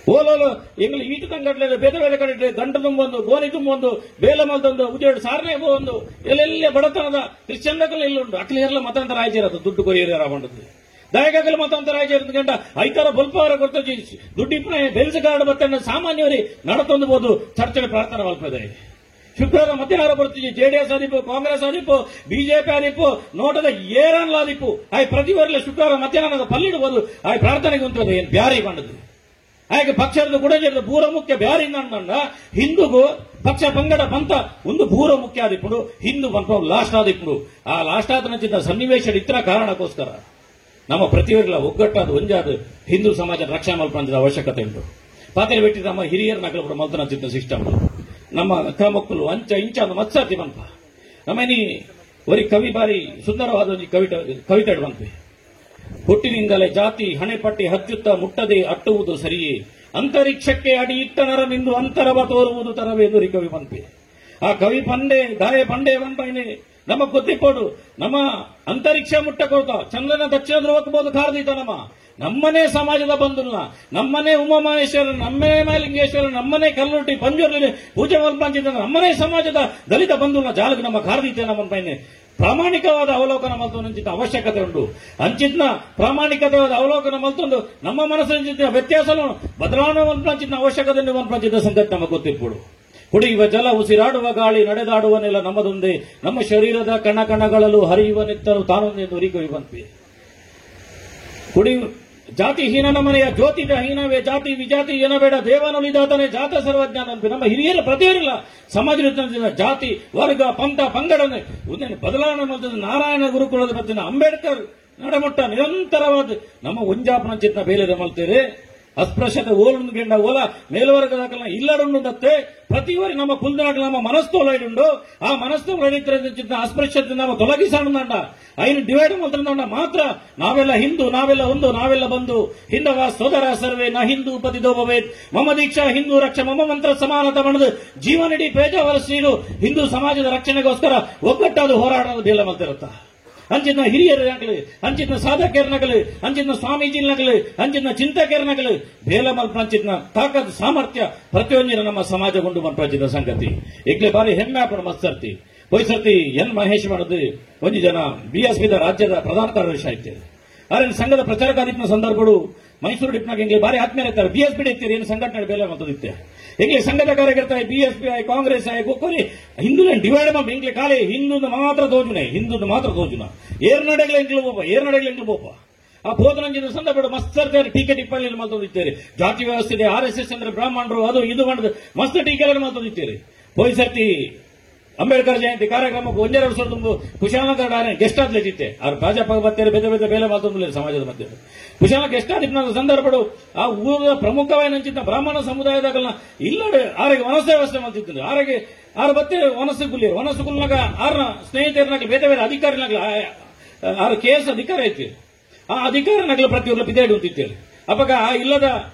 ಓಲೋಲು ಎಂಗ್ಲು ಈಟು ತಂಗಡ್ಲೆ ಬೇರೆ ಕಡೆ ಗಂಟು ತುಂಬೊಂದು ಗೋನಿ ತುಂಬೊಂದು ಬೇಲೆ ಮಲ್ದೊಂದು ಉಜೇಡು ಸಾರನೆ ಒಂದು ಎಲ್ಲೆಲ್ಲ ಬಡತನದ ಕ್ರಿಶ್ಚಿಯನ್ಗಳು ಇಲ್ಲ ಉಂಟು ಅಕ್ಲಿ ಎಲ್ಲ ಮತಾಂತರ ಆಯ್ತಿರತ್ತ ದುಡ್ಡು ಕೊಯ್ಯರ ಬಂಡದ್ದು ದಯಗಾಗಲು ಮತಾಂತರ ಆಯ್ತಿರೋದು ಗಂಟ ಐತರ ಬಲ್ಪವರ ಕೊಡ್ತಜಿ ದುಡ್ಡಿಪ್ಪನ ಬೆಲ್ಸ್ ಕಾರ್ಡ್ ಬರ್ತಂಡ ಸಾಮಾನ್ಯವರಿ ನಡತೊಂದುಬಹುದು ಚರ್ಚೆಗೆ ಪ್ರಾರ್ಥನೆ ಮಲ್ಪದೆ ಶುಕ್ರವಾರ ಮಧ್ಯಾಹ್ನ ಬರ್ತೀವಿ ಜೆಡಿಎಸ್ ಆದಿಪ್ಪು ಕಾಂಗ್ರೆಸ್ ಆದಿಪ್ಪು ಬಿಜೆಪಿ ಆದಿಪ್ಪು ನೋಟದ ಏರನ್ಲ ಆದಿಪ್ಪು ಆಯ್ ಪ್ರತಿ ವರ್ಷ ಶುಕ್ರವಾರ ಮಧ್ಯಾಹ್ನದ ಪಲ್ಲಿಡಬಹುದು ಆಯ್ ಪ್ರಾರ್ಥನೆಗೆ ಉಂಟು ಏನ್ ಬ್ಯಾರಿ ಬಂಡದು ಹಾಗೆ ಪಕ್ಷದ ಗುಡಜದ ಪೂರ ಮುಖ್ಯ ಬ್ಯಾರಿ ನಂಡ ಹಿಂದೂಗೂ ಪಕ್ಷ ಪಂಗಡ ಪಂಥ ಒಂದು ಪೂರ ಮುಖ್ಯ ಆದಿಪ್ಪುಡು ಹಿಂದೂ ಪಂಥ ಲಾಸ್ಟ್ ಆದಿಪ್ಪುಡು ಆ ಲಾಸ್ಟ್ ಆದ ಸನ್ನಿವೇಶ ಇತರ ಕಾರಣಕ್ಕೋಸ್ಕರ ನಮ್ಮ ಪ್ರತಿಯೊಬ್ಬರ ಒಗ್ಗಟ್ಟಾದ ಒಂಜಾದ ಹಿಂದೂ ಸಮಾಜ ರಕ್ಷಣೆ ಮಲ್ಪಂದ ಅವಶ್ಯಕತೆ ಉಂಟು ಪಾತ್ರೆ ಬಿಟ್ಟು ನಮ್ಮ ಹಿರಿಯರ ನಗರ ಮಲ್ತನ ಸಿಸ್ಟಮ್ ನಮ್ಮ ಅಕ್ಕ ಮಕ್ಕಳು ಅಂಚ ಇಂಚ ಮತ್ಸಾತಿ ಬಂಪ ನಮ್ಮನಿ ಒರಿ ಕವಿ ಬಾರಿ ಸುಂದರವಾದ ಒಂದು ಕವಿತೆ ಬಂಪೆ ಹುಟ್ಟಿನಿಂದಲೇ ಜಾತಿ ಹಣೆಪಟ್ಟಿ ಹಚ್ಚುತ್ತಾ ಮುಟ್ಟದೆ ಅಟ್ಟುವುದು ಸರಿಯೇ ಅಂತರಿಕ್ಷಕ್ಕೆ ಅಡಿ ಇಟ್ಟ ನರನಿಂದು ಅಂತರವ ತೋರುವುದು ತರವೇದು ಕವಿ ಬಂಪೆ ಆ ಕವಿ ಪಂಡೆ ಗಾಯ ಪಂಡೆ ಬಂಪನೆ ನಮಗ್ ಗೊತ್ತಿಪ್ಪೋಡು ನಮ್ಮ ಅಂತರಿಕ್ಷ ಮುಟ್ಟ ಕೊಡ್ತಾ ಚಂದ್ರನ ದಕ್ಷಿಣ ಧ್ರುವಕ್ಕೆ ಬೋದು ಕಾರದೀತ ನಮ್ಮನೆ ಸಮಾಜದ ಬಂಧುಲ್ಲ ನಮ್ಮನೆ ಉಮಾಮಹೇಶ್ವರ ನಮ್ಮನೆ ಮಾಲಿಂಗೇಶ್ವರ ನಮ್ಮನೆ ಕಲ್ಲುಟ್ಟಿ ಪಂಜೂರಲ್ಲಿ ಪೂಜೆ ಮಲ್ಪಂಚಿದ ನಮ್ಮನೆ ಸಮಾಜದ ದಲಿತ ಬಂಧುಲ್ಲ ಜಾಲಕ್ಕೆ ನಮ್ಮ ಕಾರದೀತೆ ನಮ್ಮ ಪೈನೆ ಪ್ರಾಮಾಣಿಕವಾದ ಅವಲೋಕನ ಮಲ್ತೊಂದು ಅವಶ್ಯಕತೆ ಉಂಟು ಅಂಚಿತ್ನ ಪ್ರಾಮಾಣಿಕವಾದ ಅವಲೋಕನ ಮಲ್ತೊಂದು ನಮ್ಮ ಮನಸ್ಸಿನ ವ್ಯತ್ಯಾಸ ಬದಲಾವಣೆ ಮಲ್ಪಂಚಿನ ಅವಶ್ಯಕತೆ ಮಲ್ಪಂಚಿದ ಸಂಗತಿ ನಮಗೆ ಗೊತ್ತಿಪ್ಪುಡು ಕುಡಿಯುವ ಜಲ ಉಸಿರಾಡುವ ಗಾಳಿ ನಡೆದಾಡುವ ನೆಲ ನಮ್ಮದೊಂದೇ ನಮ್ಮ ಶರೀರದ ಕಣಕಣಗಳಲ್ಲೂ ಹರಿಯುವ ನೆತ್ತಲು ತಾನೊಂದೆಂದು ಉರಿಕೊಯ್ಯುವಂತೆ ಜಾತಿ ಹೀನನ ಮನೆಯ ಜ್ಯೋತಿದ ಹೀನವೇ ಜಾತಿ ವಿಜಾತಿ ಏನಬೇಡ ದೇವನುಳಿದಾತನೇ ಜಾತ ಸರ್ವಜ್ಞ ಅಂತ ನಮ್ಮ ಹಿರಿಯರ ಪ್ರತಿಯೊರಿಲ್ಲ ಸಮಾಜದ ಜಾತಿ ವರ್ಗ ಪಂಥ ಪಂಗಡ ಬದಲಾವಣೆ ಮಾಡ್ತದೆ. ನಾರಾಯಣ ಗುರುಕುಲದ ಮತ್ತಿನ ಅಂಬೇಡ್ಕರ್ ನಡಮಟ್ಟ ನಿರಂತರವಾದ ನಮ್ಮ ಒಂಜಾಪನ ಚಿತ್ರ ಬೇಲೆ ಮಲ್ತೇವೆ. ಅಸ್ಪೃಶ್ಯತೆ ಓಲುಂಡುಗೆಂಡ ಓಲ ಮೇಲ್ವರ್ಗದ ಇಲ್ಲಡುಂಡುತ್ತೆ ಪ್ರತಿವರಿ ನಮ್ಮ ಕುಲ್ದನಾಗ ನಮ್ಮ ಮನಸ್ತೋಲೈಡುಂಡು ಆ ಮನಸ್ತೋಲೈಡಿನ ಅಸ್ಪೃಶ್ಯತೆ ನಮ್ಮ ತೊಲಗಿಸಂಡ ಐನು ಡಿವೈಡ್ ಮಾಡ್ತಂಡ ಮಾತ್ರ ನಾವೆಲ್ಲ ಹಿಂದೂ, ನಾವೆಲ್ಲ ಒಂದು, ನಾವೆಲ್ಲ ಬಂದು ಹಿಂದವ ಸೋದರ ಸರ್ವೇ ನ ಹಿಂದೂ ಪತಿದೋಭವೇತ್ ಮಮ ದೀಕ್ಷಾ ಹಿಂದೂ ರಕ್ಷ ಮಮ ಮಂತ್ರ ಸಮಾನತ ಮಣದು ಜೀವನಡಿ ಪೇಜಾವರ ಶ್ರೀಗಳು ಹಿಂದೂ ಸಮಾಜದ ರಕ್ಷಣೆಗೋಸ್ಕರ ಒಗ್ಗಟ್ಟಾದ ಹೋರಾಟದ ಬೇಲ ಮಲ್ತಿರುತ್ತ. ಅಂಚಿನ ಹಿರಿಯರಾಗಲಿ, ಅಂಚಿನ ಸಾಧಕರನಾಗಲಿ, ಅಂಚಿನ ಸ್ವಾಮೀಜಿನಾಗಲಿ, ಅಂಚಿನ ಚಿಂತಕರನಾಗಲಿ ಬೇಲ ಮಲ್ಪಂಚಿನ ತಾಕತ್ ಸಾಮರ್ಥ್ಯ ಪ್ರತಿಯೊಂದಿನ ನಮ್ಮ ಸಮಾಜಗೊಂಡು ಮಲ್ಪಂಚಿನ ಸಂಗತಿ ಈಗಲೇ ಬಾರಿ ಹೆಮ್ಮೆ ಆಪಣ ಮತ್ಸರ್ತಿ ಹೋಯ್ಸರ್ತಿ ಎನ್ ಮಹೇಶ್ ಮಾಡೋದು ಒಂದು ಜನ ಬಿಎಸ್ಪಿ ರಾಜ್ಯದ ಪ್ರಧಾನ ಕಾರ್ಯದರ್ಶಿ ಆಯ್ತೇವೆ. ಆದರೆ ಸಂಘದ ಪ್ರಚಾರಕಾದಿತ್ನ ಸಂದರ್ಭಗಳು ಮೈಸೂರು ಡಿಪ್ನಾಗ ಹಿಂಗೆ ಬಾರಿ ಆತ್ಮೀಯ ಇರ್ತಾರೆ. ಬಿಎಸ್ಪಿ ಇರ್ತೀರಿ ಏನು ಸಂಘಟನೆ ಬೇಲೆ ಮತ್ತದಿತ್ತೆ ಹಿಂಗೆ ಸಂಘದ ಕಾರ್ಯಕರ್ತ ಬಿಎಸ್ಪಿ ಆಯ್ ಕಾಂಗ್ರೆಸ್ ಆಯ್ ಕೊಕ್ಕೋರಿ ಹಿಂದೂ ಡಿವೈಡ್ ಮಾಡಿ ಹಿಂಗೆ ಖಾಲಿ ಹಿಂದೂ ಮಾತ್ರ ತೋಜುನೆ ಹಿಂದೂ ಮಾತ್ರ ತೋಜುನ ಏರ್ನಡೆಗಳ ಎಂಗ್ಲು ಬೋಪ ಆ ಬೋಧನಂಜಿನ ಸಂದರ್ಭ ಮಸ್ತ್ ಸರ್ಕಾರ ಟೀಕೆ ಟಿಪ್ಪಲ್ಲಿ ಮಾತೋದಿತ್ತೇರಿ. ಜಾತಿ ವ್ಯವಸ್ಥೆ ಇದೆ, RSS ಅಂದ್ರೆ ಬ್ರಾಹ್ಮಣರು ಅದು ಇದು ಮಾಡಿದ ಮಸ್ತ್ ಟೀಕೆಗಳನ್ನು ಮಾತೋದಿತ್ತೇರಿ. ಹೋಯ್ ಸರ್ತಿ ಅಂಬೇಡ್ಕರ್ ಜಯಂತಿ ಕಾರ್ಯಕ್ರಮಕ್ಕೆ 1-2 ವರ್ಷ ತುಂಬ ಕುಶಾಲನಗರ ಗೆಸ್ಟ್ ಆದ್ಲಿತ್ತೆ ಅವ್ರು ಭಾಜಪ ಬರ್ತೇನೆ ಬೇರೆ ಬೇರೆ ಬೇಲೆ ಮಾತೊಂದಿಲ್ಲ ಸಮಾಜದ ಮಧ್ಯೆ ಕುಶಾಲ ಗೆಸ್ಟ್ ಆದಿನ ಸಂದರ್ಭಗಳು ಆ ಊರ ಪ್ರಮುಖವಾದ ಬ್ರಾಹ್ಮಣ ಸಮುದಾಯದಾಗಲ್ಲ ಇಲ್ಲಡೆ ಆರಿಗೆ ವನಸ ವ್ಯವಸ್ಥೆ ಮಾಡ್ತಿದ್ರು. ಆರಿಗೆ ಆರು ಬತ್ತೆ ವನಸುಗುಲ್ಲಿರು ವನಸುಗುಲ್ನಾಗ ಆರ ಸ್ನೇಹಿತರನಾಗಲಿ ಬೇರೆ ಬೇರೆ ಅಧಿಕಾರಿನಾಗಲಿ ಆರು KS ಅಧಿಕಾರ ಐತಿ ಆ ಅಧಿಕಾರನಾಗಲಿ ಪ್ರತಿಯೊಬ್ಬರು ಬಿದ್ದಾಡಿ ಹೊಂದಿದ್ದೇವೆ. ಅವಾಗ ಆ ಇಲ್ಲದ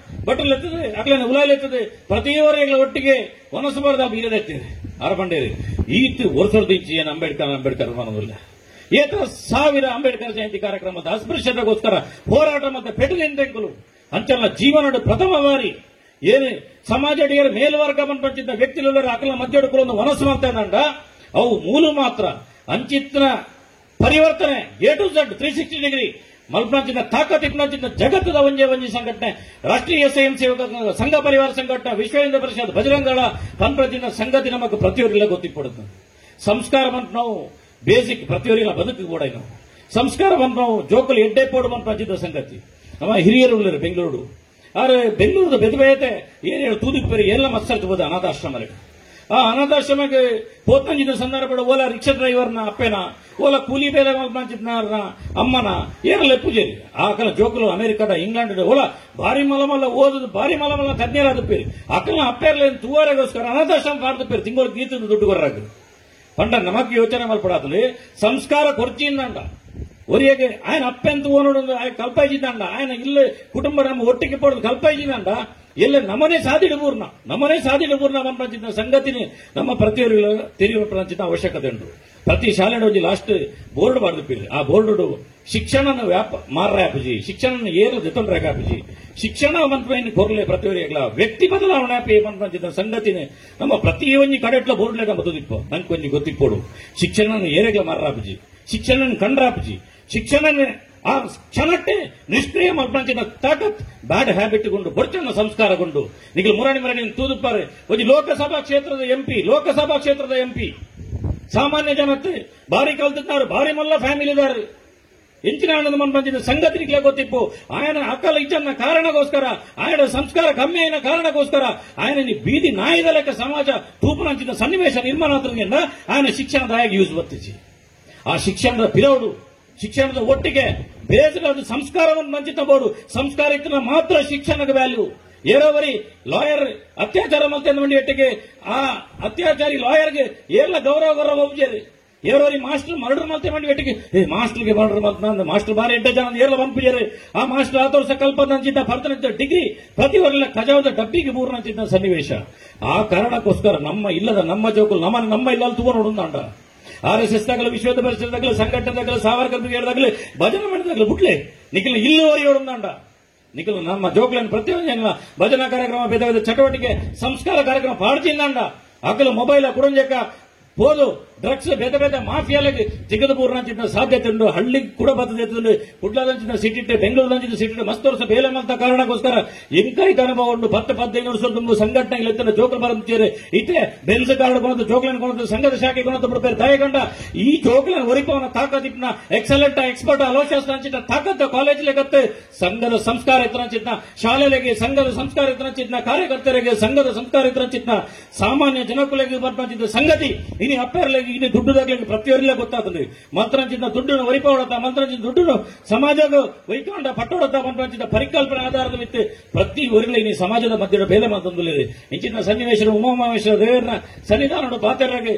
ಬಟ್ಟಲು ಎತ್ತದೆ ಅಗ್ಲೇನ ಉಲಾಲ್ ಎತ್ತದೆ ಪ್ರತಿಯವರೆಗಳ ಒಟ್ಟಿಗೆ ವನಸಬಾರ್ದ ಬೀರದೈತೇವೆ ಆರ ಬಂಡೇರಿ ಈತು ವರ್ಷದ ಇಂಚಿ ಏನು ಅಂಬೇಡ್ಕರ್ ಮನೋದಿಲ್ಲ ಏತ 1000 ಅಂಬೇಡ್ಕರ್ ಜಯಂತಿ ಕಾರ್ಯಕ್ರಮದ ಅಸ್ಪೃಶ್ಯತೆಗೋಸ್ಕರ ಹೋರಾಟ ಮತ್ತೆ ಪೆಟಲಿಂದೆಂಕಲು ಅಂಚಲ್ಲ ಜೀವನದ ಪ್ರಥಮ ಬಾರಿ ಏನು ಸಮಾಜ ಅಡಿಯರ ಮೇಲ್ವರ್ಗ ಬಂದಿದ್ದ ವ್ಯಕ್ತಿಗಳ ಅಕಲ ಮಧ್ಯಡುಗಳನ್ನು ವನಸು ಮಾಡ್ತಾನಂಡ ಅವು ಮೂಲ ಮಾತ್ರ ಅಂಚಿತ್ನ ಪರಿವರ್ತನೆ A to Z 360 ಡಿಗ್ರಿ ಮಲ್ಪಂಚಿನ ತಾಕತ್ ಇಪ್ನಾಚಿನ ಜಗತ್ತದ ಒಂಜೆ ಸಂಘಟನೆ ರಾಷ್ಟ್ರೀಯ ಸ್ವಯಂ ಸೇವಕ ಸಂಘ ಪರಿವಾರ ಸಂಘಟನೆ ವಿಶ್ವ ಹಿಂದೂ ಪರಿಷತ್ ಬಜರಂಗದಳ ಪಂಪ್ರತಿನ ಸಂಗತಿ ನಮಗೆ ಪ್ರತಿಯೊರಿಲ್ಲ ಗೊತ್ತಿಪ್ಪಡುತ್ತೆ. ಸಂಸ್ಕಾರ ಬಂತು ನಾವು ಬೇಸಿಕ್ ಪ್ರತಿಯೊರಿಲ್ಲ ಬದುಕು ಕೂಡ ನಾವು ಸಂಸ್ಕಾರ ಬಂತು ನಾವು ಜೋಕಲಿ ಎಡ್ಡೆ ಪೋಡು ಮಲ್ಪಂಚಿದ ಸಂಗತಿ ನಮ್ಮ ಹಿರಿಯರು ಬೆಂಗಳೂರು ಆದ್ರೆ ಬೆಂಗಳೂರದ ಬೆದಬೇತೆ ಏನು ತೂದಿಪ್ಪೇರಿ ಎಲ್ಲ ಮತ್ಸರ್ಬೋದು ಅನಾಥಾಶ್ರಮ ಆ ಅನಾಥಾಶ್ರಮಕ್ಕೆ ಪೋತಂಜಿನ ಸಂದರ್ಭ ಓಲಾ ರಿಕ್ಷಾ ಡ್ರೈವರ್ನ ಅಪ್ಪೆನ ಓಲಾ ಕೂಲಿ ಬೇಲೆ ಮಲ್ಪಂಚಿನ ಅಮ್ಮನ ಏರಲ್ಲ ಪೂಜೆರಿ ಆಕಲ ಜೋಕಲು ಅಮೆರಿಕದ ಇಂಗ್ಲೆಂಡ್ ಓಲಾ ಭಾರಿ ಮಲಮಲ್ಲ ಓದದು ಭಾರಿ ಮಲಮಲ್ಲ ಕನ್ಯರಾದ ಪೇರಿ ಆಕಲ ಅಪ್ಪೆರ್ಲ ತೂವರೆಗೋಸ್ಕರ ಅನಾಥಾಶ್ರಮ ಪಾಡ್ದ ಪೇರಿ ತಿಂಗಳು ಗೀತದ ದುಡ್ಡು ಕೊರ್ರಾಗ ಪಂಡ ನಮಗೆ ಯೋಚನೆ ಮಲ್ಪಡಾತಲ್ಲಿ ಸಂಸ್ಕಾರ ಕೊರ್ಚಿಂದಂಡ ಒರಿಯಗೆ ఆయన ಅಪ್ಪೆಂತ ಓನೋಡು ಕಲ್ಪಾಯಿಸಿದಂಡ ఆయన ಇಲ್ಲೇ ಕುಟುಂಬ ನಮ್ಮ ಒಟ್ಟಿಗೆ ಪಡೆದು ಕಲ್ಪಾಯಿಸಿದಂಡ ಎಲ್ಲ ನಮ್ಮನೆ ಸಾಧಿಡಪೂರ್ಣ ಮನ್ಪಂಚಿನ ಸಂಗತಿನಿ ನಮ್ಮ ಪ್ರತಿಯೊಬ್ಬರು ತಿಳಿಯಪಂಚಿನ ಅವಶ್ಯಕತೆ ಉಂಟು. ಪ್ರತಿ ಶಾಲೆ ಲಾಸ್ಟ್ ಬೋರ್ಡ್ ಬಾರ್ದಿಪ್ಪಿರಿ ಆ ಬೋರ್ಡ್ ಶಿಕ್ಷಣ ಮಾರ್ರಾಪಜಿ ಶಿಕ್ಷಣ ಏರ್ಲ ಜೊತೊಂಡ್ರಾಪಜಿ ಶಿಕ್ಷಣ ಮನ್ಪೈನ ಕೊರ್ಲೆ ಪ್ರತಿಯೊಬ್ಬರಿಗೆಲ್ಲ ವ್ಯಕ್ತಿ ಬದಲಾವಣೆ ಮನ್ಪಂಚಿನ ಸಂಗತಿನಿ ನಮ್ಮ ಪ್ರತಿಯೊಂದು ಕಡೆಟ್ಲ ಬೋರ್ಡ್ಲೆ ಬದುದಿಪ್ಪ ನಂಗೆ ಕೊಂಚ ಗೊತ್ತಿಪ್ಪೋಡು ಶಿಕ್ಷಣ ಏರೆಗ್ಲ ಮಾರ್ರಾಪಜಿ ಶಿಕ್ಷಣ ಕಂಡ್ರಾಪಜಿ ಶಿಕ್ಷಣ ಆ ಕ್ಷಣಕ್ಕೆ ನಿಷ್ಕ್ರಿಯ ಮಲ್ಪಂಚಿನ ತಾಕತ್ ಬ್ಯಾಡ್ ಹ್ಯಾಬಿಟ್ ಗೊಂಡು ಬೊಡ್ಚನ್ನ ಸಂಸ್ಕಾರಗೊಂಡು ನಿಖಿಲ್ ಮುರಾಣಿ ತೂದುಪ್ಪಾರೆ ಒಂದು ಲೋಕಸಭಾ ಕ್ಷೇತ್ರದ ಎಂಪಿ ಸಾಮಾನ್ಯ ಜನತೆ ಭಾರಿ ಕಲ್ತಿದ್ದಾರೆ ಭಾರಿ ಮಲ್ಲ ಫ್ಯಾಮಿಲಿದಾರೆ ಎಂಚಿನ ಹಣ್ಣದ ಮನ್ಪಂಚಿನ ಸಂಗತಿಗೆ ಗೊತ್ತಿಪ್ಪು ಆಯನ ಅಕ್ಕಲ ಇಚ್ಚನ್ನ ಕಾರಣಗೋಸ್ಕರ ಆಯನ ಸಂಸ್ಕಾರ ಕಮ್ಮಿ ಆಯ್ನ ಕಾರಣಗೋಸ್ಕರ ಆಯನ ಬೀದಿ ನಾಯಿದ ಲೆಕ್ಕ ಸಮಾಜ ತೂಪುನಂಚಿನ ಸನ್ನಿವೇಶ ನಿರ್ಮಾಣ ಆದ್ರಿಂದ ಆಯನ ಶಿಕ್ಷಣದಾಗಿ ಯೂಸ್ ಬರ್ತಿಸಿ ಆ ಶಿಕ್ಷಣದ ಪಿರೌಡು ಶಿಕ್ಷಣದ ಒಟ್ಟಿಗೆ ಬೇಸರದ ಸಂಸ್ಕಾರವನ್ನು ಮಂಚಿತಬಹುದು ಸಂಸ್ಕಾರ ಇತ್ತ ಮಾತ್ರ ಶಿಕ್ಷಣದ ವ್ಯಾಲ್ಯೂ ಏರೋವರಿ ಲಾಯರ್ ಅತ್ಯಾಚಾರ ಮಂದಿ ಒಟ್ಟಿಗೆ ಆ ಅತ್ಯಾಚಾರಿ ಲಾಯರ್ಗೆ ಏರ್ಲ ಗೌರವ ಒಬ್ಜೇರಿ ಏರೋವರಿ ಮಾಸ್ಟರ್ ಮರ್ಡರ್ ಮಂದಿ ಒಟ್ಟಿಗೆ ಮಾಸ್ಟರ್ಗೆ ಮರ್ಡರ್ ಮಂತ ಮಾಸ್ಟರ್ ಬಾರಿ 8 ಜನ ಏರ್ಲ ಬಂಪಿಜೇರಿ ಆ ಮಾಸ್ಟರ್ 10 ವರ್ಷ ಕಲ್ಪನಂಚಿದ್ದ ಪರ್ತನಂಚಿದ್ದ ಡಿಗ್ರಿ ಪ್ರತಿವರೆಲ್ಲ ಖಜಾವದ ಡಬ್ಬಿಗೆ ಮೂರ್ನಂಚಿದ್ದ ಸನ್ನಿವೇಶ ಆ ಕಾರಣಕ್ಕೋಸ್ಕರ ನಮ್ಮ ಜೋಕುಲು ನಮ್ಮ ಇಲ್ಲ ತುಂಬ ನೋಡುಂದಾಂಡ RSS ದಾಗಲ ವಿಶ್ವ ಪರಿಷತ್ದಾಗಲ ಸಂಘಟನೆದಾಗಲ ಸಾವರ್ಕರ್ ಬ್ರಿಗೇಡ್ದಾಗಲಿ ಭಜನೆ ಮಾಡಿದಾಗಲ ಬಿಟ್ಲೆ ನಿಖಿಲ್ ಇಲ್ಲುವರೆಗೆ ಹೊಡೆದಾಂಡ ನಿಖಿಲ್ ನಮ್ಮ ಜೋಕ್ಲನ್ ಪ್ರತಿಯೊಂದು ಭಜನಾ ಕಾರ್ಯಕ್ರಮ ಬೇದ ಚಟುವಟಿಕೆ ಸಂಸ್ಕಾರ ಕಾರ್ಯಕ್ರಮ ಪಾಡ್ಚಿಂದಾಂಡ ಅಕಲು ಮೊಬೈಲ್ ಕುಡಂಜಕ ಪೋದು ಡ್ರಗ್ಸ್ ಬೇತೆ ಬೇತೆ ಮಾಫಿಯಾಲಗೆ ಜಿಗದ ಪೂರ್ಣಂಚಿನ ಸಾಧ್ಯತೆ ಉಂಟು. ಹಳ್ಳಿಗೆ ಕೂಡ ಬರ್ತದೆ. ಕುಡ್ಲದಂಚಿನ ಸಿಟ್ಟಿಟ್ಟೆ ಬೆಂಗಳೂರಿನಂಚಿನ ಸಿಟ್ಟಿಟ್ಟೆ ಮಸ್ತ್ ವರ್ಷ ಬೇಲೆ ಮಲ್ತ ಕಾರಣಕ್ಕೋಸ್ಕರ ಎಂಕೈತ ಅನುಭವ ಉಂಟು. 10-15 ವರ್ಷ ತುಂಬ ಸಂಘಟನೆ ಎತ್ತಿನ ಜೋಕಲ್ ಬರಂತೀರಿ ಇತ್ತೆ ಬೆಲ್ಸ್ ಕಾರ್ಡ್ ಕೊನದು ಜೋಕ್ಲನ್ ಕೊನದು ಸಂಘದ ಶಾಖೆ ಕೊನದು ಬಿಡ್ತಾರೆ ದಯಗಂಡ ಈ ಜೋಕ್ಲನ್ ಒರಿಪವನ ತಾಕತ್ತಿನ ಎಕ್ಸಲೆಂಟ್ ಎಕ್ಸ್ಪರ್ಟ್ ಅಲೋಶಾಸ್ತ್ರ ಅಂಚಿನ ತಾಕತ್ತ ಕಾಲೇಜಿಲೆಗತ್ತೆ ಸಂಘದ ಸಂಸ್ಕಾರ ಇತ್ತರಂಚಿನ ಶಾಲೆಗೆ ಸಂಘದ ಸಂಸ್ಕಾರ ಇತ್ತರಂಚಿನ ಕಾರ್ಯಕರ್ತರಿಗೆ ಸಂಘದ ಸಂಸ್ಕಾರ ಇತ್ತರಂಚಿನ ಸಾಮಾನ್ಯ ಜನಕುಲೆಗೆ ಬರ್ಪಂಚಿದ ಸಂಗತಿ ಇನಿ ಅಪ್ಪರ್ಲೆಗೆ ಇನ್ನು ದುಡ್ಡುದಾಗ್ಲಿಕ್ಕೆ ಪ್ರತಿಯೊಬ್ಬರಿಗೆ ಗೊತ್ತಾಗ್ತದೆ. ಮಂತ್ರಂಚಿನ ದುಡ್ಡನ್ನು ಒರಿಪೋಡತ್ತ ಮಂತ್ರಂಚಿನ ದುಡ್ಡನ್ನು ಸಮಾಜದ ವೈಕೊಂಡ ಪಟ್ಟೋಡತ್ತ ಮಂತ್ರಂಚಿನ ಪರಿಕಲ್ಪನೆ ಆಧಾರದ ವಿತ್ತು ಪ್ರತಿ ಊರಿನ ಇನಿ ಸಮಾಜದ ಮಧ್ಯದ ಬೇಲೆ ಮಾತೊಂದಿದೆ. ಇಂಚಿನ ಸನ್ನಿವೇಶ ಉಮಾಮಹೇಶ್ವರ ದೇವರನ್ನ ಸನ್ನಿಧಾನ ಪಾತ್ರರಿಗೆ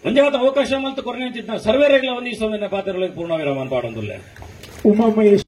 ಒಂದಾದ ಅವಕಾಶ ಮತ್ತು ಕೊರನೆ ಸರ್ವೇರೆಗಳ ಒಂದಿಸೋದನ್ನ ಪಾತ್ರಗಳಿಗೆ ಪೂರ್ಣ ವಿರಾಮ ಪಾಡೊಂದಿಲ್ಲ. ಉಮಾಮಹೇಶ್ವರ